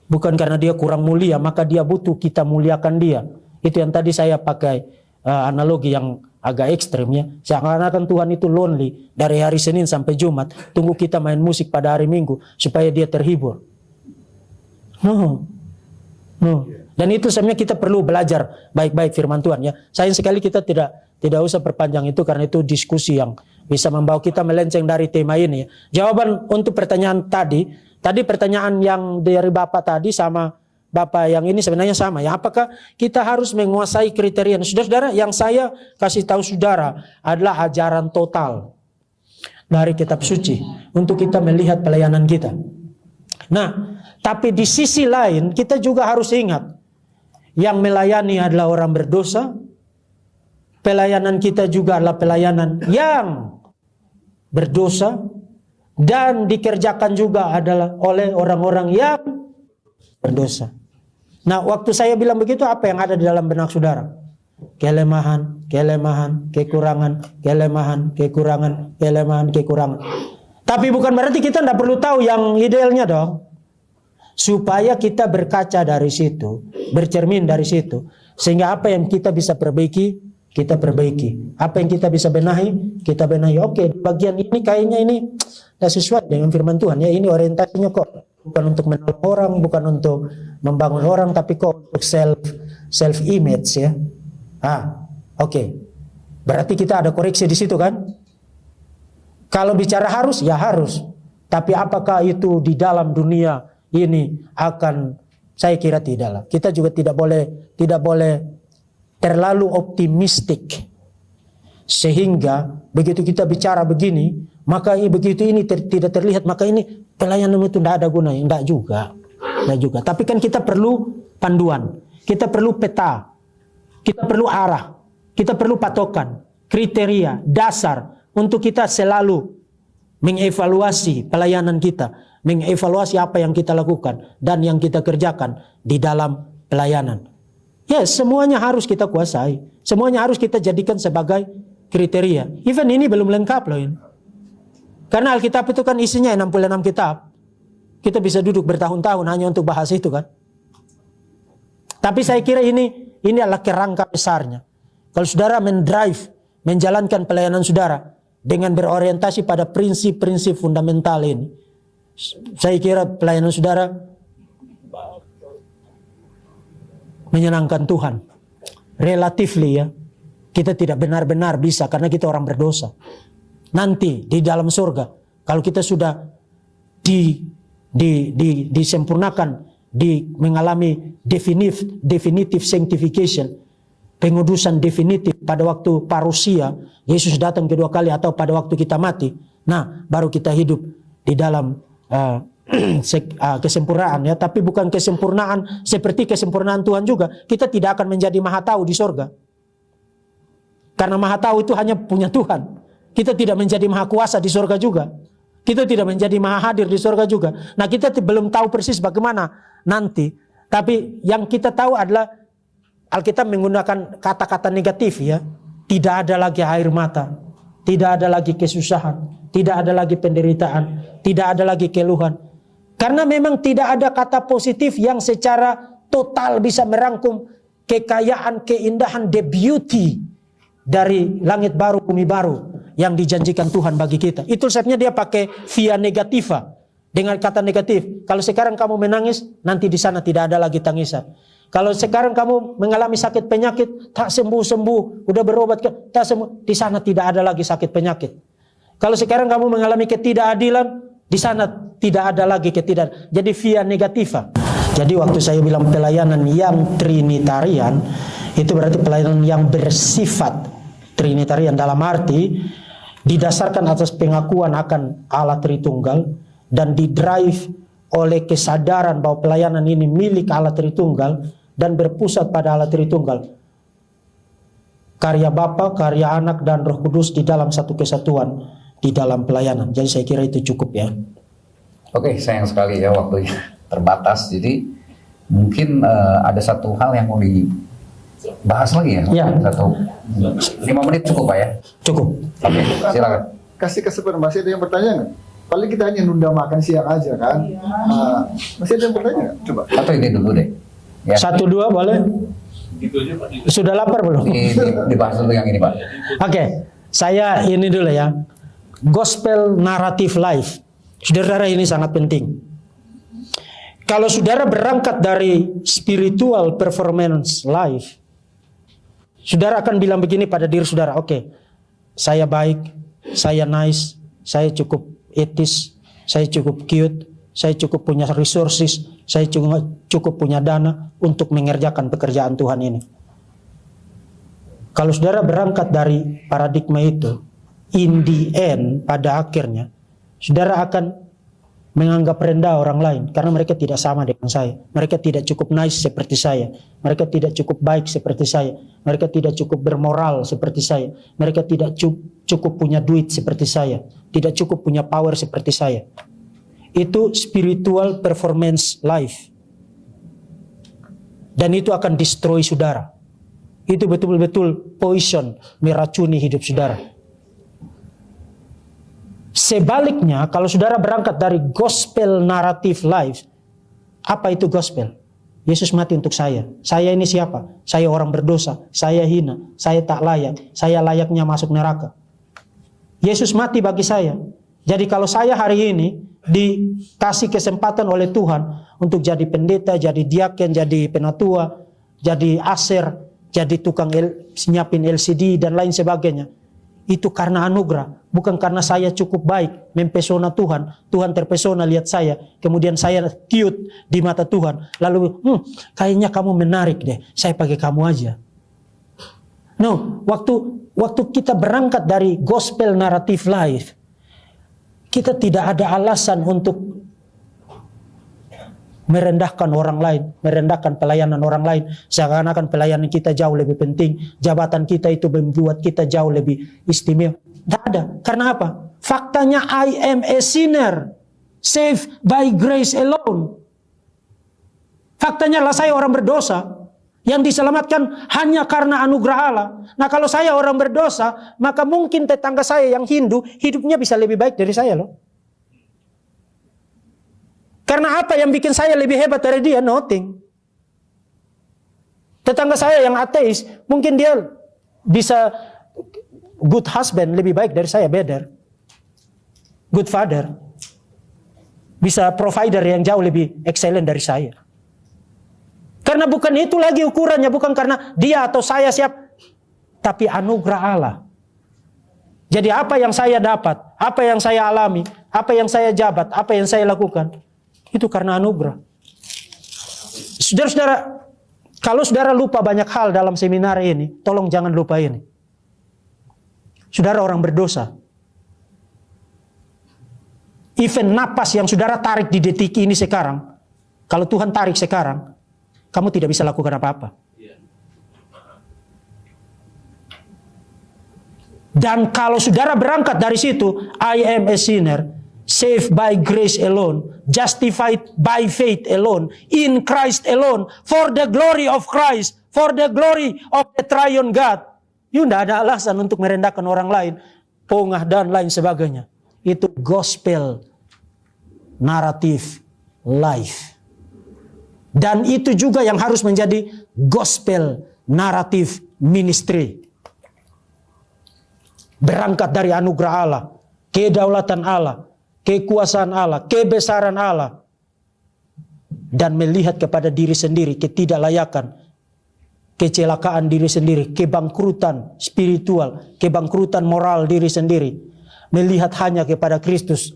Bukan karena dia kurang mulia maka dia butuh kita muliakan dia. Itu yang tadi saya pakai analogi yang agak ekstrem ya. Seakan-akan Tuhan itu lonely dari hari Senin sampai Jumat, tunggu kita main musik pada hari Minggu supaya dia terhibur. No. Dan itu sebenarnya kita perlu belajar baik-baik firman Tuhan ya. Sayang sekali kita tidak usah perpanjang itu karena itu diskusi yang bisa membawa kita melenceng dari tema ini ya. Jawaban untuk pertanyaan tadi pertanyaan yang dari Bapak tadi sama Bapak yang ini sebenarnya sama ya. Apakah kita harus menguasai kriteria? Saudara-saudara, yang saya kasih tahu saudara adalah ajaran total dari kitab suci untuk kita melihat pelayanan kita. Nah, tapi di sisi lain kita juga harus ingat yang melayani adalah orang berdosa. Pelayanan kita juga adalah pelayanan yang berdosa dan dikerjakan juga adalah oleh orang-orang yang berdosa. Nah, waktu saya bilang begitu, apa yang ada di dalam benak saudara? Kelemahan, kekurangan. Tapi bukan berarti kita tidak perlu tahu yang idealnya dong. Supaya kita berkaca dari situ, bercermin dari situ. Sehingga apa yang kita bisa perbaiki, kita perbaiki. Apa yang kita bisa benahi, kita benahi. Oke, bagian ini kayaknya ini tidak sesuai dengan firman Tuhan. Ya, ini orientasinya kok bukan untuk menolong orang, bukan untuk membangun orang, tapi kok untuk self image ya. Oke. Berarti kita ada koreksi di situ kan? Kalau bicara harus, ya harus. Tapi apakah itu di dalam dunia ini akan, saya kira tidak lah. Kita juga tidak boleh terlalu optimistik. Sehingga begitu kita bicara begini, maka begitu ini tidak terlihat, maka ini pelayanan itu tidak ada gunanya. Tidak juga. Tapi kan kita perlu panduan, kita perlu peta, kita perlu arah, kita perlu patokan, kriteria, dasar untuk kita selalu mengevaluasi pelayanan kita, mengevaluasi apa yang kita lakukan dan yang kita kerjakan di dalam pelayanan. Ya, semuanya harus kita kuasai, semuanya harus kita jadikan sebagai kriteria. Even ini belum lengkap loh ini. Karena Alkitab itu kan isinya 66 kitab. Kita bisa duduk bertahun-tahun hanya untuk bahas itu kan. Tapi saya kira ini adalah kerangka besarnya. Kalau saudara menjalankan pelayanan saudara dengan berorientasi pada prinsip-prinsip fundamental ini, saya kira pelayanan saudara menyenangkan Tuhan. Relatively ya, kita tidak benar-benar bisa karena kita orang berdosa. Nanti di dalam surga, kalau kita sudah disempurnakan, mengalami definitive sanctification, pengudusan definitif pada waktu parusia, Yesus datang kedua kali atau pada waktu kita mati. Nah, baru kita hidup di dalam kesempurnaan ya. Tapi bukan kesempurnaan seperti kesempurnaan Tuhan juga. Kita tidak akan menjadi maha tahu di surga. Karena maha tahu itu hanya punya Tuhan. Kita tidak menjadi maha kuasa di surga juga. Kita tidak menjadi maha hadir di surga juga. Nah, kita belum tahu persis bagaimana nanti. Tapi yang kita tahu adalah Alkitab menggunakan kata-kata negatif ya. Tidak ada lagi air mata, tidak ada lagi kesusahan, tidak ada lagi penderitaan, tidak ada lagi keluhan. Karena memang tidak ada kata positif yang secara total bisa merangkum kekayaan, keindahan, the beauty dari langit baru, bumi baru yang dijanjikan Tuhan bagi kita. Itu sebabnya dia pakai via negativa, dengan kata negatif. Kalau sekarang kamu menangis, nanti di sana tidak ada lagi tangisan. Kalau sekarang kamu mengalami sakit penyakit, tak sembuh-sembuh, udah berobat, tak sembuh, di sana tidak ada lagi sakit penyakit. Kalau sekarang kamu mengalami ketidakadilan, di sana tidak ada lagi ketidakadilan. Jadi via negativa. Jadi waktu saya bilang pelayanan yang trinitarian, itu berarti pelayanan yang bersifat trinitarian dalam arti didasarkan atas pengakuan akan Allah Tritunggal dan didrive oleh kesadaran bahwa pelayanan ini milik Allah Tritunggal dan berpusat pada Allah Tritunggal. Karya Bapa, karya Anak dan Roh Kudus di dalam satu kesatuan di dalam pelayanan. Jadi saya kira itu cukup ya. Oke, sayang sekali ya waktunya terbatas. Jadi mungkin ada satu hal yang mau dibahas lagi ya. Ya. 5 menit cukup Pak ya? Cukup. Oke, silakan. Kasih kesempatan, masih ada yang bertanya nggak? Paling kita hanya nunda makan siang aja kan. Masih ada yang bertanya nggak? Coba. Atau ini dulu deh. Ya. 1, 2 boleh? Gitu aja Pak. Sudah lapar belum? Dibahas dulu yang ini Pak. Oke, saya ini dulu ya. Gospel narrative life. Saudara, ini sangat penting. Kalau saudara berangkat dari spiritual performance life, saudara akan bilang begini pada diri saudara, oke, saya baik, saya nice, saya cukup etis, saya cukup cute, saya cukup punya resources, saya cukup punya dana untuk mengerjakan pekerjaan Tuhan ini. Kalau saudara berangkat dari paradigma itu, in the end, pada akhirnya, saudara akan menganggap rendah orang lain karena mereka tidak sama dengan saya. Mereka tidak cukup nice seperti saya. Mereka tidak cukup baik seperti saya. Mereka tidak cukup bermoral seperti saya. Mereka tidak cukup punya duit seperti saya. Tidak cukup punya power seperti saya. Itu spiritual performance life. Dan itu akan destroy saudara. Itu betul-betul poison, meracuni hidup saudara. Sebaliknya, kalau saudara berangkat dari gospel narrative life, apa itu gospel? Yesus mati untuk saya. Saya ini siapa? Saya orang berdosa. Saya hina. Saya tak layak. Saya layaknya masuk neraka. Yesus mati bagi saya. Jadi kalau saya hari ini dikasih kesempatan oleh Tuhan untuk jadi pendeta, jadi diaken, jadi penatua, jadi aser, jadi tukang nyiapin LCD dan lain sebagainya. Itu karena anugerah, bukan karena saya cukup baik, mempesona Tuhan. Tuhan terpesona lihat saya, kemudian saya cute di mata Tuhan. Lalu, kayaknya kamu menarik deh, saya pakai kamu aja. No, waktu kita berangkat dari gospel narrative life, kita tidak ada alasan untuk merendahkan orang lain, merendahkan pelayanan orang lain, seakan-akan pelayanan kita jauh lebih penting, jabatan kita itu membuat kita jauh lebih istimewa. Tidak ada. Karena apa? Faktanya I am a sinner, saved by grace alone. Faktanya lah saya orang berdosa, yang diselamatkan hanya karena anugerah Allah. Nah kalau saya orang berdosa, maka mungkin tetangga saya yang Hindu, hidupnya bisa lebih baik dari saya loh. Karena apa yang bikin saya lebih hebat dari dia? Nothing. Tetangga saya yang ateis, mungkin dia bisa good husband, lebih baik dari saya, better. Good father. Bisa provider yang jauh lebih excellent dari saya. Karena bukan itu lagi ukurannya, bukan karena dia atau saya siap, tapi anugerah Allah. Jadi apa yang saya dapat, apa yang saya alami, apa yang saya jabat, apa yang saya lakukan, itu karena anugerah. Saudara-saudara, kalau saudara lupa banyak hal dalam seminar ini, tolong jangan lupa ini. Saudara orang berdosa. Even napas yang saudara tarik di detik ini sekarang, kalau Tuhan tarik sekarang, kamu tidak bisa lakukan apa-apa. Dan kalau saudara berangkat dari situ, I am a sinner, saved by grace alone, justified by faith alone, in Christ alone, for the glory of Christ, for the glory of the triune God. You tidak ada alasan untuk merendahkan orang lain, pongah dan lain sebagainya. Itu gospel narrative life. Dan itu juga yang harus menjadi gospel narrative ministry. Berangkat dari anugerah Allah, kedaulatan Allah, kekuasaan Allah, kebesaran Allah, dan melihat kepada diri sendiri, ketidaklayakan, kecelakaan diri sendiri, kebangkrutan spiritual, kebangkrutan moral diri sendiri, melihat hanya kepada Kristus,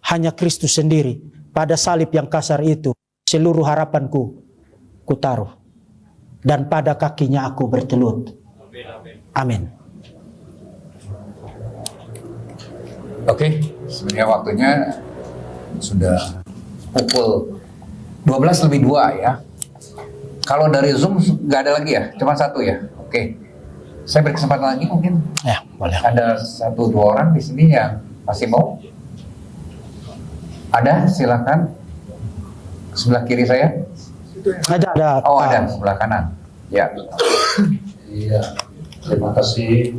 hanya Kristus sendiri. Pada salib yang kasar itu, seluruh harapanku kutaruh, dan pada kakinya aku bertelut. Amin. Oke, sebenarnya waktunya sudah pukul 12:02 ya. Kalau dari Zoom nggak ada lagi ya, cuma satu ya. Oke, saya beri kesempatan lagi mungkin. Ya, boleh. Ada 1-2 orang di sini yang masih mau. Ada, silakan. Sebelah kiri saya. Ada. Oh ada, sebelah kanan. Ya. Iya, terima kasih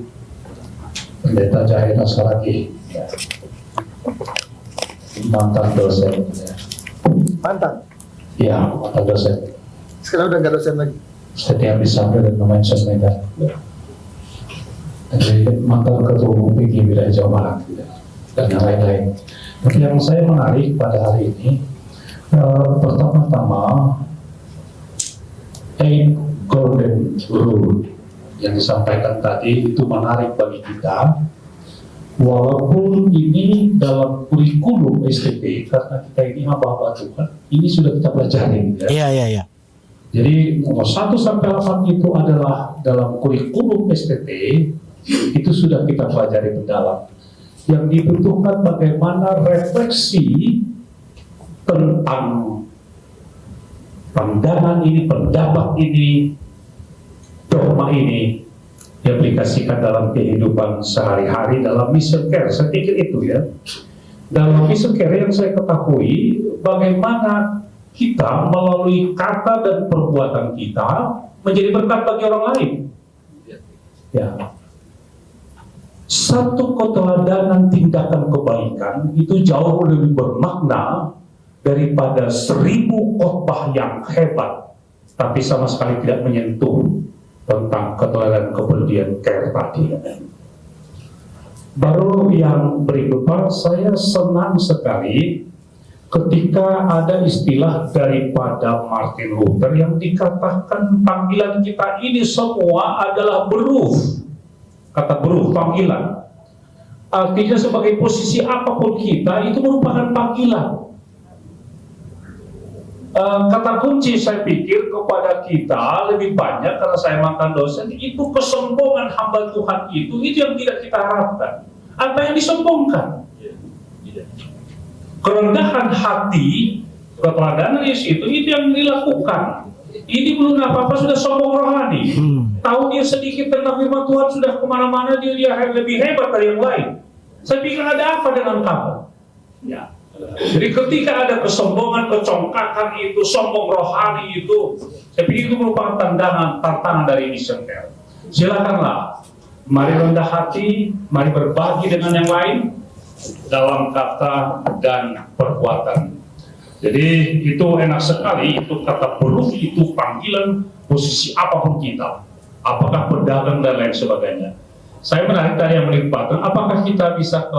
Pendeta Jahit Aswaraki, mantan dosen. Mantan. Ya, mantan dosen. Sekarang udah nggak dosen lagi. Setia Pisangga dan Nomensen Medan. Jadi mantan ketua umum PGI wilayah Jawa Barat dan yang lain-lain. Tapi yang saya menarik pada hari ini, pertama-tama, golden rule yang disampaikan tadi itu menarik bagi kita. Walaupun ini dalam kurikulum STP, karena kita ini hamba-hamba Tuhan, ini sudah kita pelajari. Iya. Jadi nomor 1 sampai 8 itu adalah dalam kurikulum STP, itu sudah kita pelajari mendalam. Yang dibutuhkan bagaimana refleksi tentang pandangan ini, pendapat ini, dogma ini diaplikasikan dalam kehidupan sehari-hari dalam mission care. Saya pikir itu ya. Dalam mission care yang saya ketahui, bagaimana kita melalui kata dan perbuatan kita menjadi berkat bagi orang lain. Ya. Satu keteladanan tindakan kebaikan itu jauh lebih bermakna daripada 1000 khotbah yang hebat, tapi sama sekali tidak menyentuh tentang keteladanan kepedulian care tadi. Baru yang berikutnya, saya senang sekali ketika ada istilah daripada Martin Luther yang dikatakan panggilan kita ini semua adalah beruf. Kata beruf, panggilan. Artinya sebagai posisi apapun kita itu merupakan panggilan. Kata kunci saya pikir kepada kita lebih banyak, karena saya mantan dosen, itu kesombongan hamba Tuhan itu yang tidak kita harapkan. Apa yang disombongkan? Kerendahan hati, keteladanan Yesus itu yang dilakukan. Ini belum apa-apa sudah sombong rohani. Tahu dia sedikit tentang firman Tuhan sudah kemana-mana dia lebih hebat dari yang lain. Saya pikir ada apa dengan kamu? Ya. Jadi ketika ada kesombongan, kecongkakan itu, sombong rohani itu, saya pikir itu merupakan tantangan dari mission care. Silakanlah, mari rendah hati, mari berbagi dengan yang lain dalam kata dan perbuatan. Jadi itu enak sekali, itu kata beruf, itu panggilan posisi apapun kita, apakah pedagang dan lain sebagainya. Saya menarik dari yang melibatkan, apakah kita bisa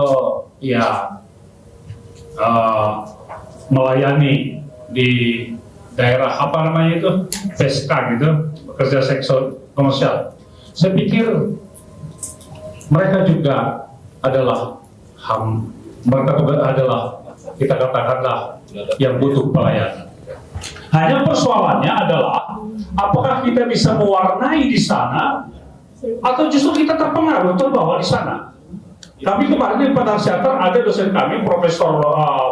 melayani di daerah apa namanya itu PSK gitu, pekerja seksual komersial. Saya pikir mereka juga adalah kita katakanlah yang butuh pelayanan. Hanya persoalannya adalah apakah kita bisa mewarnai di sana atau justru kita terpengaruh terbawa di sana. Kami kemarin di Penasihatar ada dosen kami, Profesor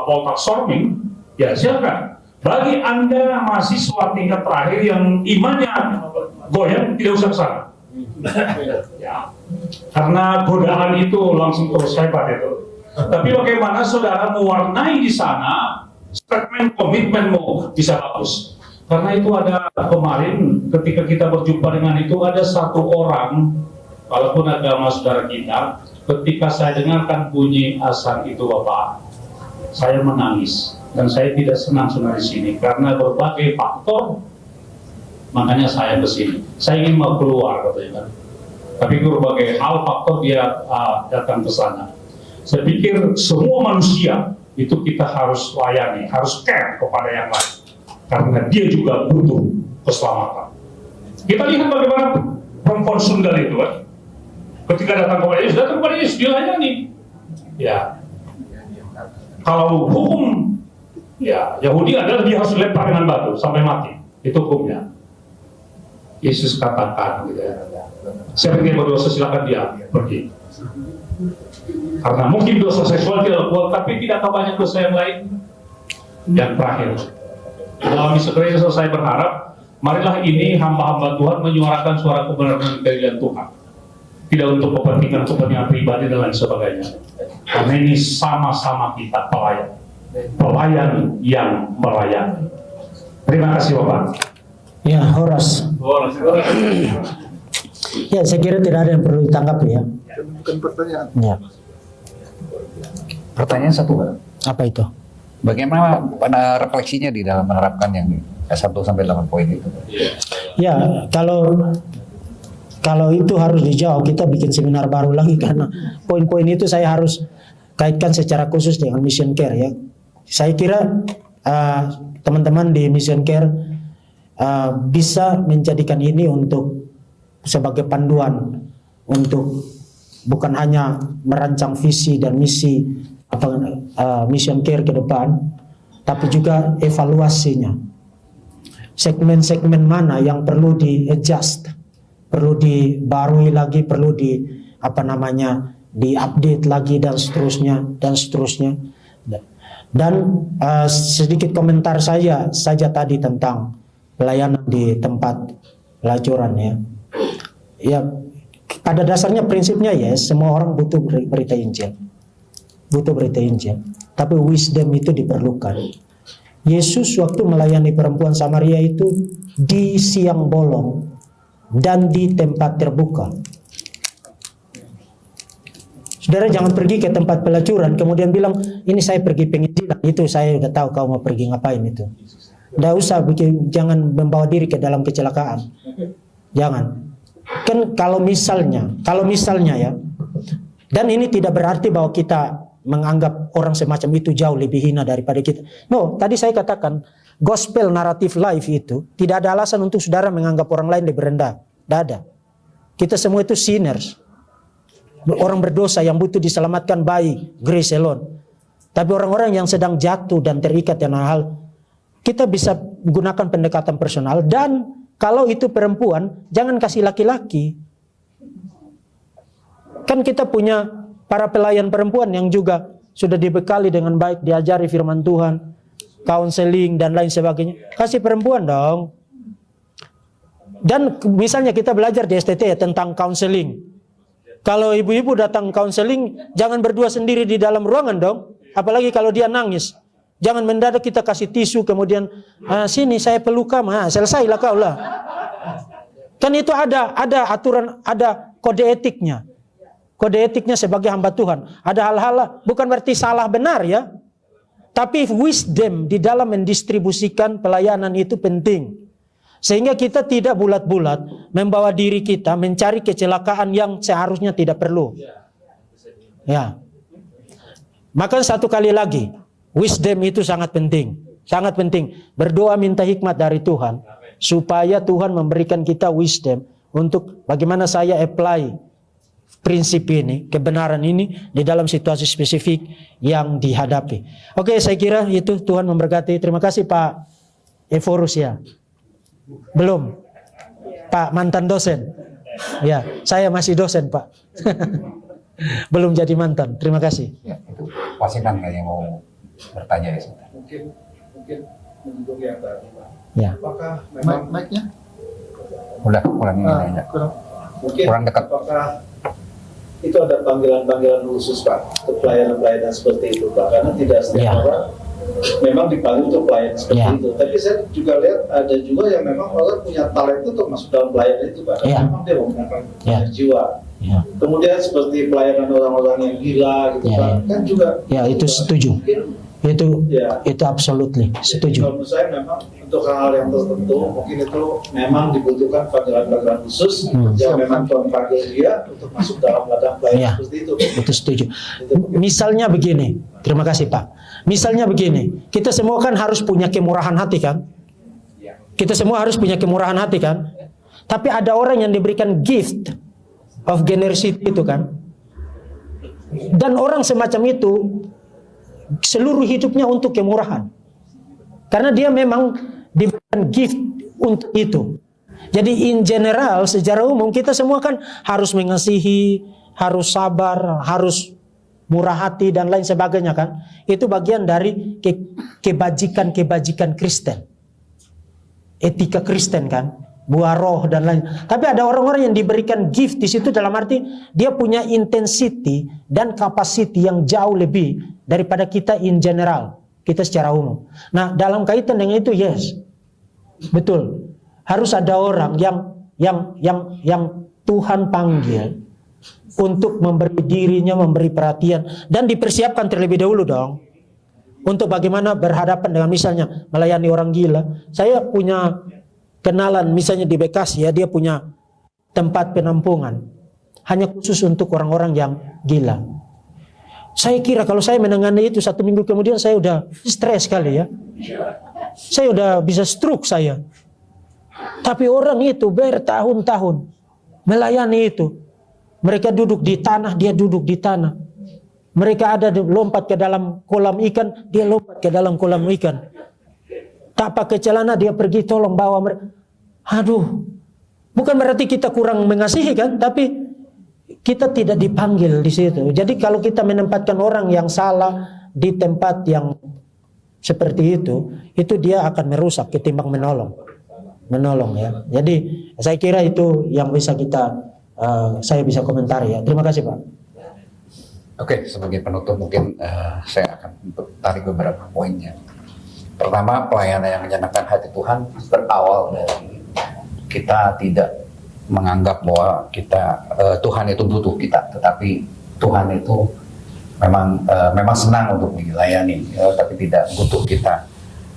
Paul Sorming, ya silakan. Bagi Anda mahasiswa tingkat terakhir yang imannya goyang, tidak usah ke sana. Ya. Karena godaan itu langsung terus hebat itu. Tapi bagaimana saudara mewarnai di sana, statement komitmenmu bisa bagus. Karena itu ada kemarin ketika kita berjumpa dengan itu ada satu orang, walaupun agama saudara kita, ketika saya dengarkan bunyi azan itu Bapak, saya menangis dan saya tidak senang di sini karena berbagai faktor, makanya saya ke sini. Saya ingin mau keluar katanya, tapi berbagai hal faktor dia datang ke sana. Saya pikir semua manusia itu kita harus layani, harus care kepada yang lain, karena dia juga butuh keselamatan. Kita lihat bagaimana perempuan Sundal itu kan. Ketika datang kepada Yesus, dilayani. Ya. Kalau hukum ya Yahudi adalah dia harus dilempar dengan batu sampai mati. Itu hukumnya. Yesus katakan gitu ya. Siapa yang berdosa silakan dia pergi. Karena mungkin dosa seksual tidak kuat, tapi tidakkah banyak dosa yang lain? Yang terakhir. Dalam misi saya berharap, marilah ini hamba-hamba Tuhan menyuarakan suara kebenaran dan keadilan Tuhan. Tidak untuk kepentingan pribadi dan lain sebagainya. Karena ini sama-sama kita pelayan yang melayani. Terima kasih Bapak. Ya, Horas. Ya, saya kira tidak ada yang perlu ditanggapi ya. Bukan pertanyaan. Ya. Pertanyaan satu, Apa itu? bagaimana refleksinya di dalam menerapkan yang 1 sampai 8 poin itu? Ya, kalau itu harus dijawab, kita bikin seminar baru lagi karena poin-poin itu saya harus kaitkan secara khusus dengan Mission Care ya. Saya kira teman-teman di Mission Care bisa menjadikan ini untuk sebagai panduan untuk bukan hanya merancang visi dan misi Mission Care ke depan, tapi juga evaluasinya. Segmen-segmen mana yang perlu di-adjust, perlu dibarui lagi, perlu di-update lagi dan seterusnya. Dan sedikit komentar saya saja tadi tentang pelayanan di tempat pelacuran ya. Ya, pada dasarnya prinsipnya ya, semua orang butuh berita Injil. Butuh berita Injil. Tapi wisdom itu diperlukan. Yesus waktu melayani perempuan Samaria itu di siang bolong dan di tempat terbuka. Saudara jangan pergi ke tempat pelacuran kemudian bilang ini saya pergi penginjilan, itu saya udah tahu kau mau pergi ngapain itu. Nggak usah jangan membawa diri ke dalam kecelakaan. Jangan. Kan kalau misalnya ya, dan ini tidak berarti bahwa kita menganggap orang semacam itu jauh lebih hina daripada kita. No, tadi saya katakan gospel narrative life itu tidak ada alasan untuk saudara menganggap orang lain lebih rendah. Tidak ada. Kita semua itu sinners. Orang berdosa yang butuh diselamatkan by grace alone. Tapi orang-orang yang sedang jatuh dan terikat dengan hal, kita bisa gunakan pendekatan personal. Dan kalau itu perempuan, jangan kasih laki-laki. Kan kita punya para pelayan perempuan yang juga sudah dibekali dengan baik, diajari firman Tuhan, counseling dan lain sebagainya. Kasih perempuan dong. Dan misalnya kita belajar di STT tentang counseling. Kalau ibu-ibu datang counseling, jangan berdua sendiri di dalam ruangan dong. Apalagi kalau dia nangis. Jangan mendadak kita kasih tisu kemudian sini saya peluk kamu, selesailah kau lah. Kan itu ada aturan, ada kode etiknya. Kode etiknya sebagai hamba Tuhan. Ada hal-hal, bukan berarti salah benar ya. Tapi wisdom di dalam mendistribusikan pelayanan itu penting. Sehingga kita tidak bulat-bulat membawa diri kita mencari kecelakaan yang seharusnya tidak perlu. Ya. Maka satu kali lagi, wisdom itu sangat penting. Sangat penting. Berdoa minta hikmat dari Tuhan. Supaya Tuhan memberikan kita wisdom untuk bagaimana saya apply prinsip ini, kebenaran ini di dalam situasi spesifik yang dihadapi. Oke, saya kira itu. Tuhan memberkati. Terima kasih Pak Eforus ya. Belum. Pak mantan dosen. Ya, saya masih dosen Pak. Belum jadi mantan. Terima kasih. Ya, itu Wasinan kayaknya mau bertanya ya sebentar. Mungkin mendukung yang tadi Pak. Ya. Apakah memang Mic-nya? Udah ini nanya. Kurang dekat. Apakah itu ada panggilan-panggilan khusus Pak untuk pelayanan-pelayanan seperti itu Pak? Karena tidak setiap orang memang dipanggil untuk pelayanan seperti itu. Tapi saya juga lihat ada juga yang memang orang punya talent untuk masuk dalam pelayanan itu Pak. Karena memang dia menggunakan jiwa. Kemudian seperti pelayanan orang-orang yang gila gitu Pak. Kan juga. Ya itu setuju. Itu absolutely setuju. Jadi, menurut saya memang untuk hal-hal yang tertentu mungkin itu memang dibutuhkan panggilan-panggilan khusus yang memang Tuhan panggil dia untuk masuk dalam ladang pelayanan seperti itu. Itu setuju. Misalnya begini, terima kasih Pak. Misalnya begini, kita semua kan harus punya kemurahan hati kan? Kita semua harus punya kemurahan hati kan? Tapi ada orang yang diberikan gift of generosity itu kan? Dan orang semacam itu seluruh hidupnya untuk kemurahan. Karena dia memang diberikan gift untuk itu. Jadi in general, secara umum kita semua kan harus mengasihi, harus sabar, harus murah hati dan lain sebagainya kan. Itu bagian dari kebajikan Kristen. Etika Kristen kan. Buah roh dan lain. Tapi ada orang-orang yang diberikan gift di situ dalam arti dia punya intensity dan capacity yang jauh lebih daripada kita in general, kita secara umum. Nah, dalam kaitan dengan itu yes. Betul. Harus ada orang yang Tuhan panggil untuk memberi dirinya, memberi perhatian dan dipersiapkan terlebih dahulu dong. Untuk bagaimana berhadapan dengan misalnya melayani orang gila. Saya punya kenalan misalnya di Bekasi ya, dia punya tempat penampungan hanya khusus untuk orang-orang yang gila. Saya kira kalau saya menangani itu 1 minggu kemudian saya udah stres kali ya. Saya udah bisa stroke saya. Tapi orang itu bertahun-tahun melayani itu. Mereka duduk di tanah, dia duduk di tanah. Mereka ada lompat ke dalam kolam ikan, dia lompat ke dalam kolam ikan. Tak pakai celana, dia pergi tolong bawa mereka. Aduh, bukan berarti kita kurang mengasihi kan, tapi kita tidak dipanggil di situ. Jadi kalau kita menempatkan orang yang salah di tempat yang seperti itu dia akan merusak ketimbang menolong ya. Jadi saya kira itu yang bisa saya bisa komentari ya. Terima kasih Pak. Oke, sebagai penutup mungkin saya akan tarik beberapa poinnya. Pertama, pelayanan yang menyenangkan hati Tuhan berawal dari kita tidak menganggap bahwa Tuhan itu butuh kita, tetapi Tuhan itu memang senang untuk dilayani, tapi tidak butuh kita.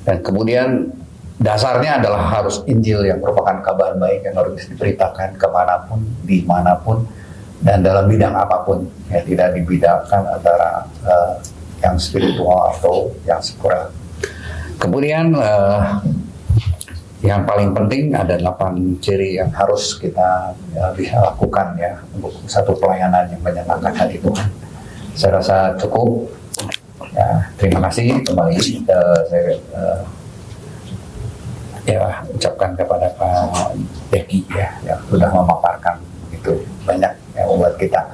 Dan kemudian dasarnya adalah harus Injil yang merupakan kabar baik yang harus diberitakan kemanapun, dimanapun, dan dalam bidang apapun. Ya, tidak dibedakan antara yang spiritual atau yang sekuler. Kemudian yang paling penting ada 8 ciri yang harus kita bisa lakukan ya untuk satu pelayanan yang menyenangkan hati Tuhan. Saya rasa cukup. Ya, terima kasih kembali saya ucapkan kepada Pak Deki ya yang sudah memaparkan begitu banyak ya buat kita.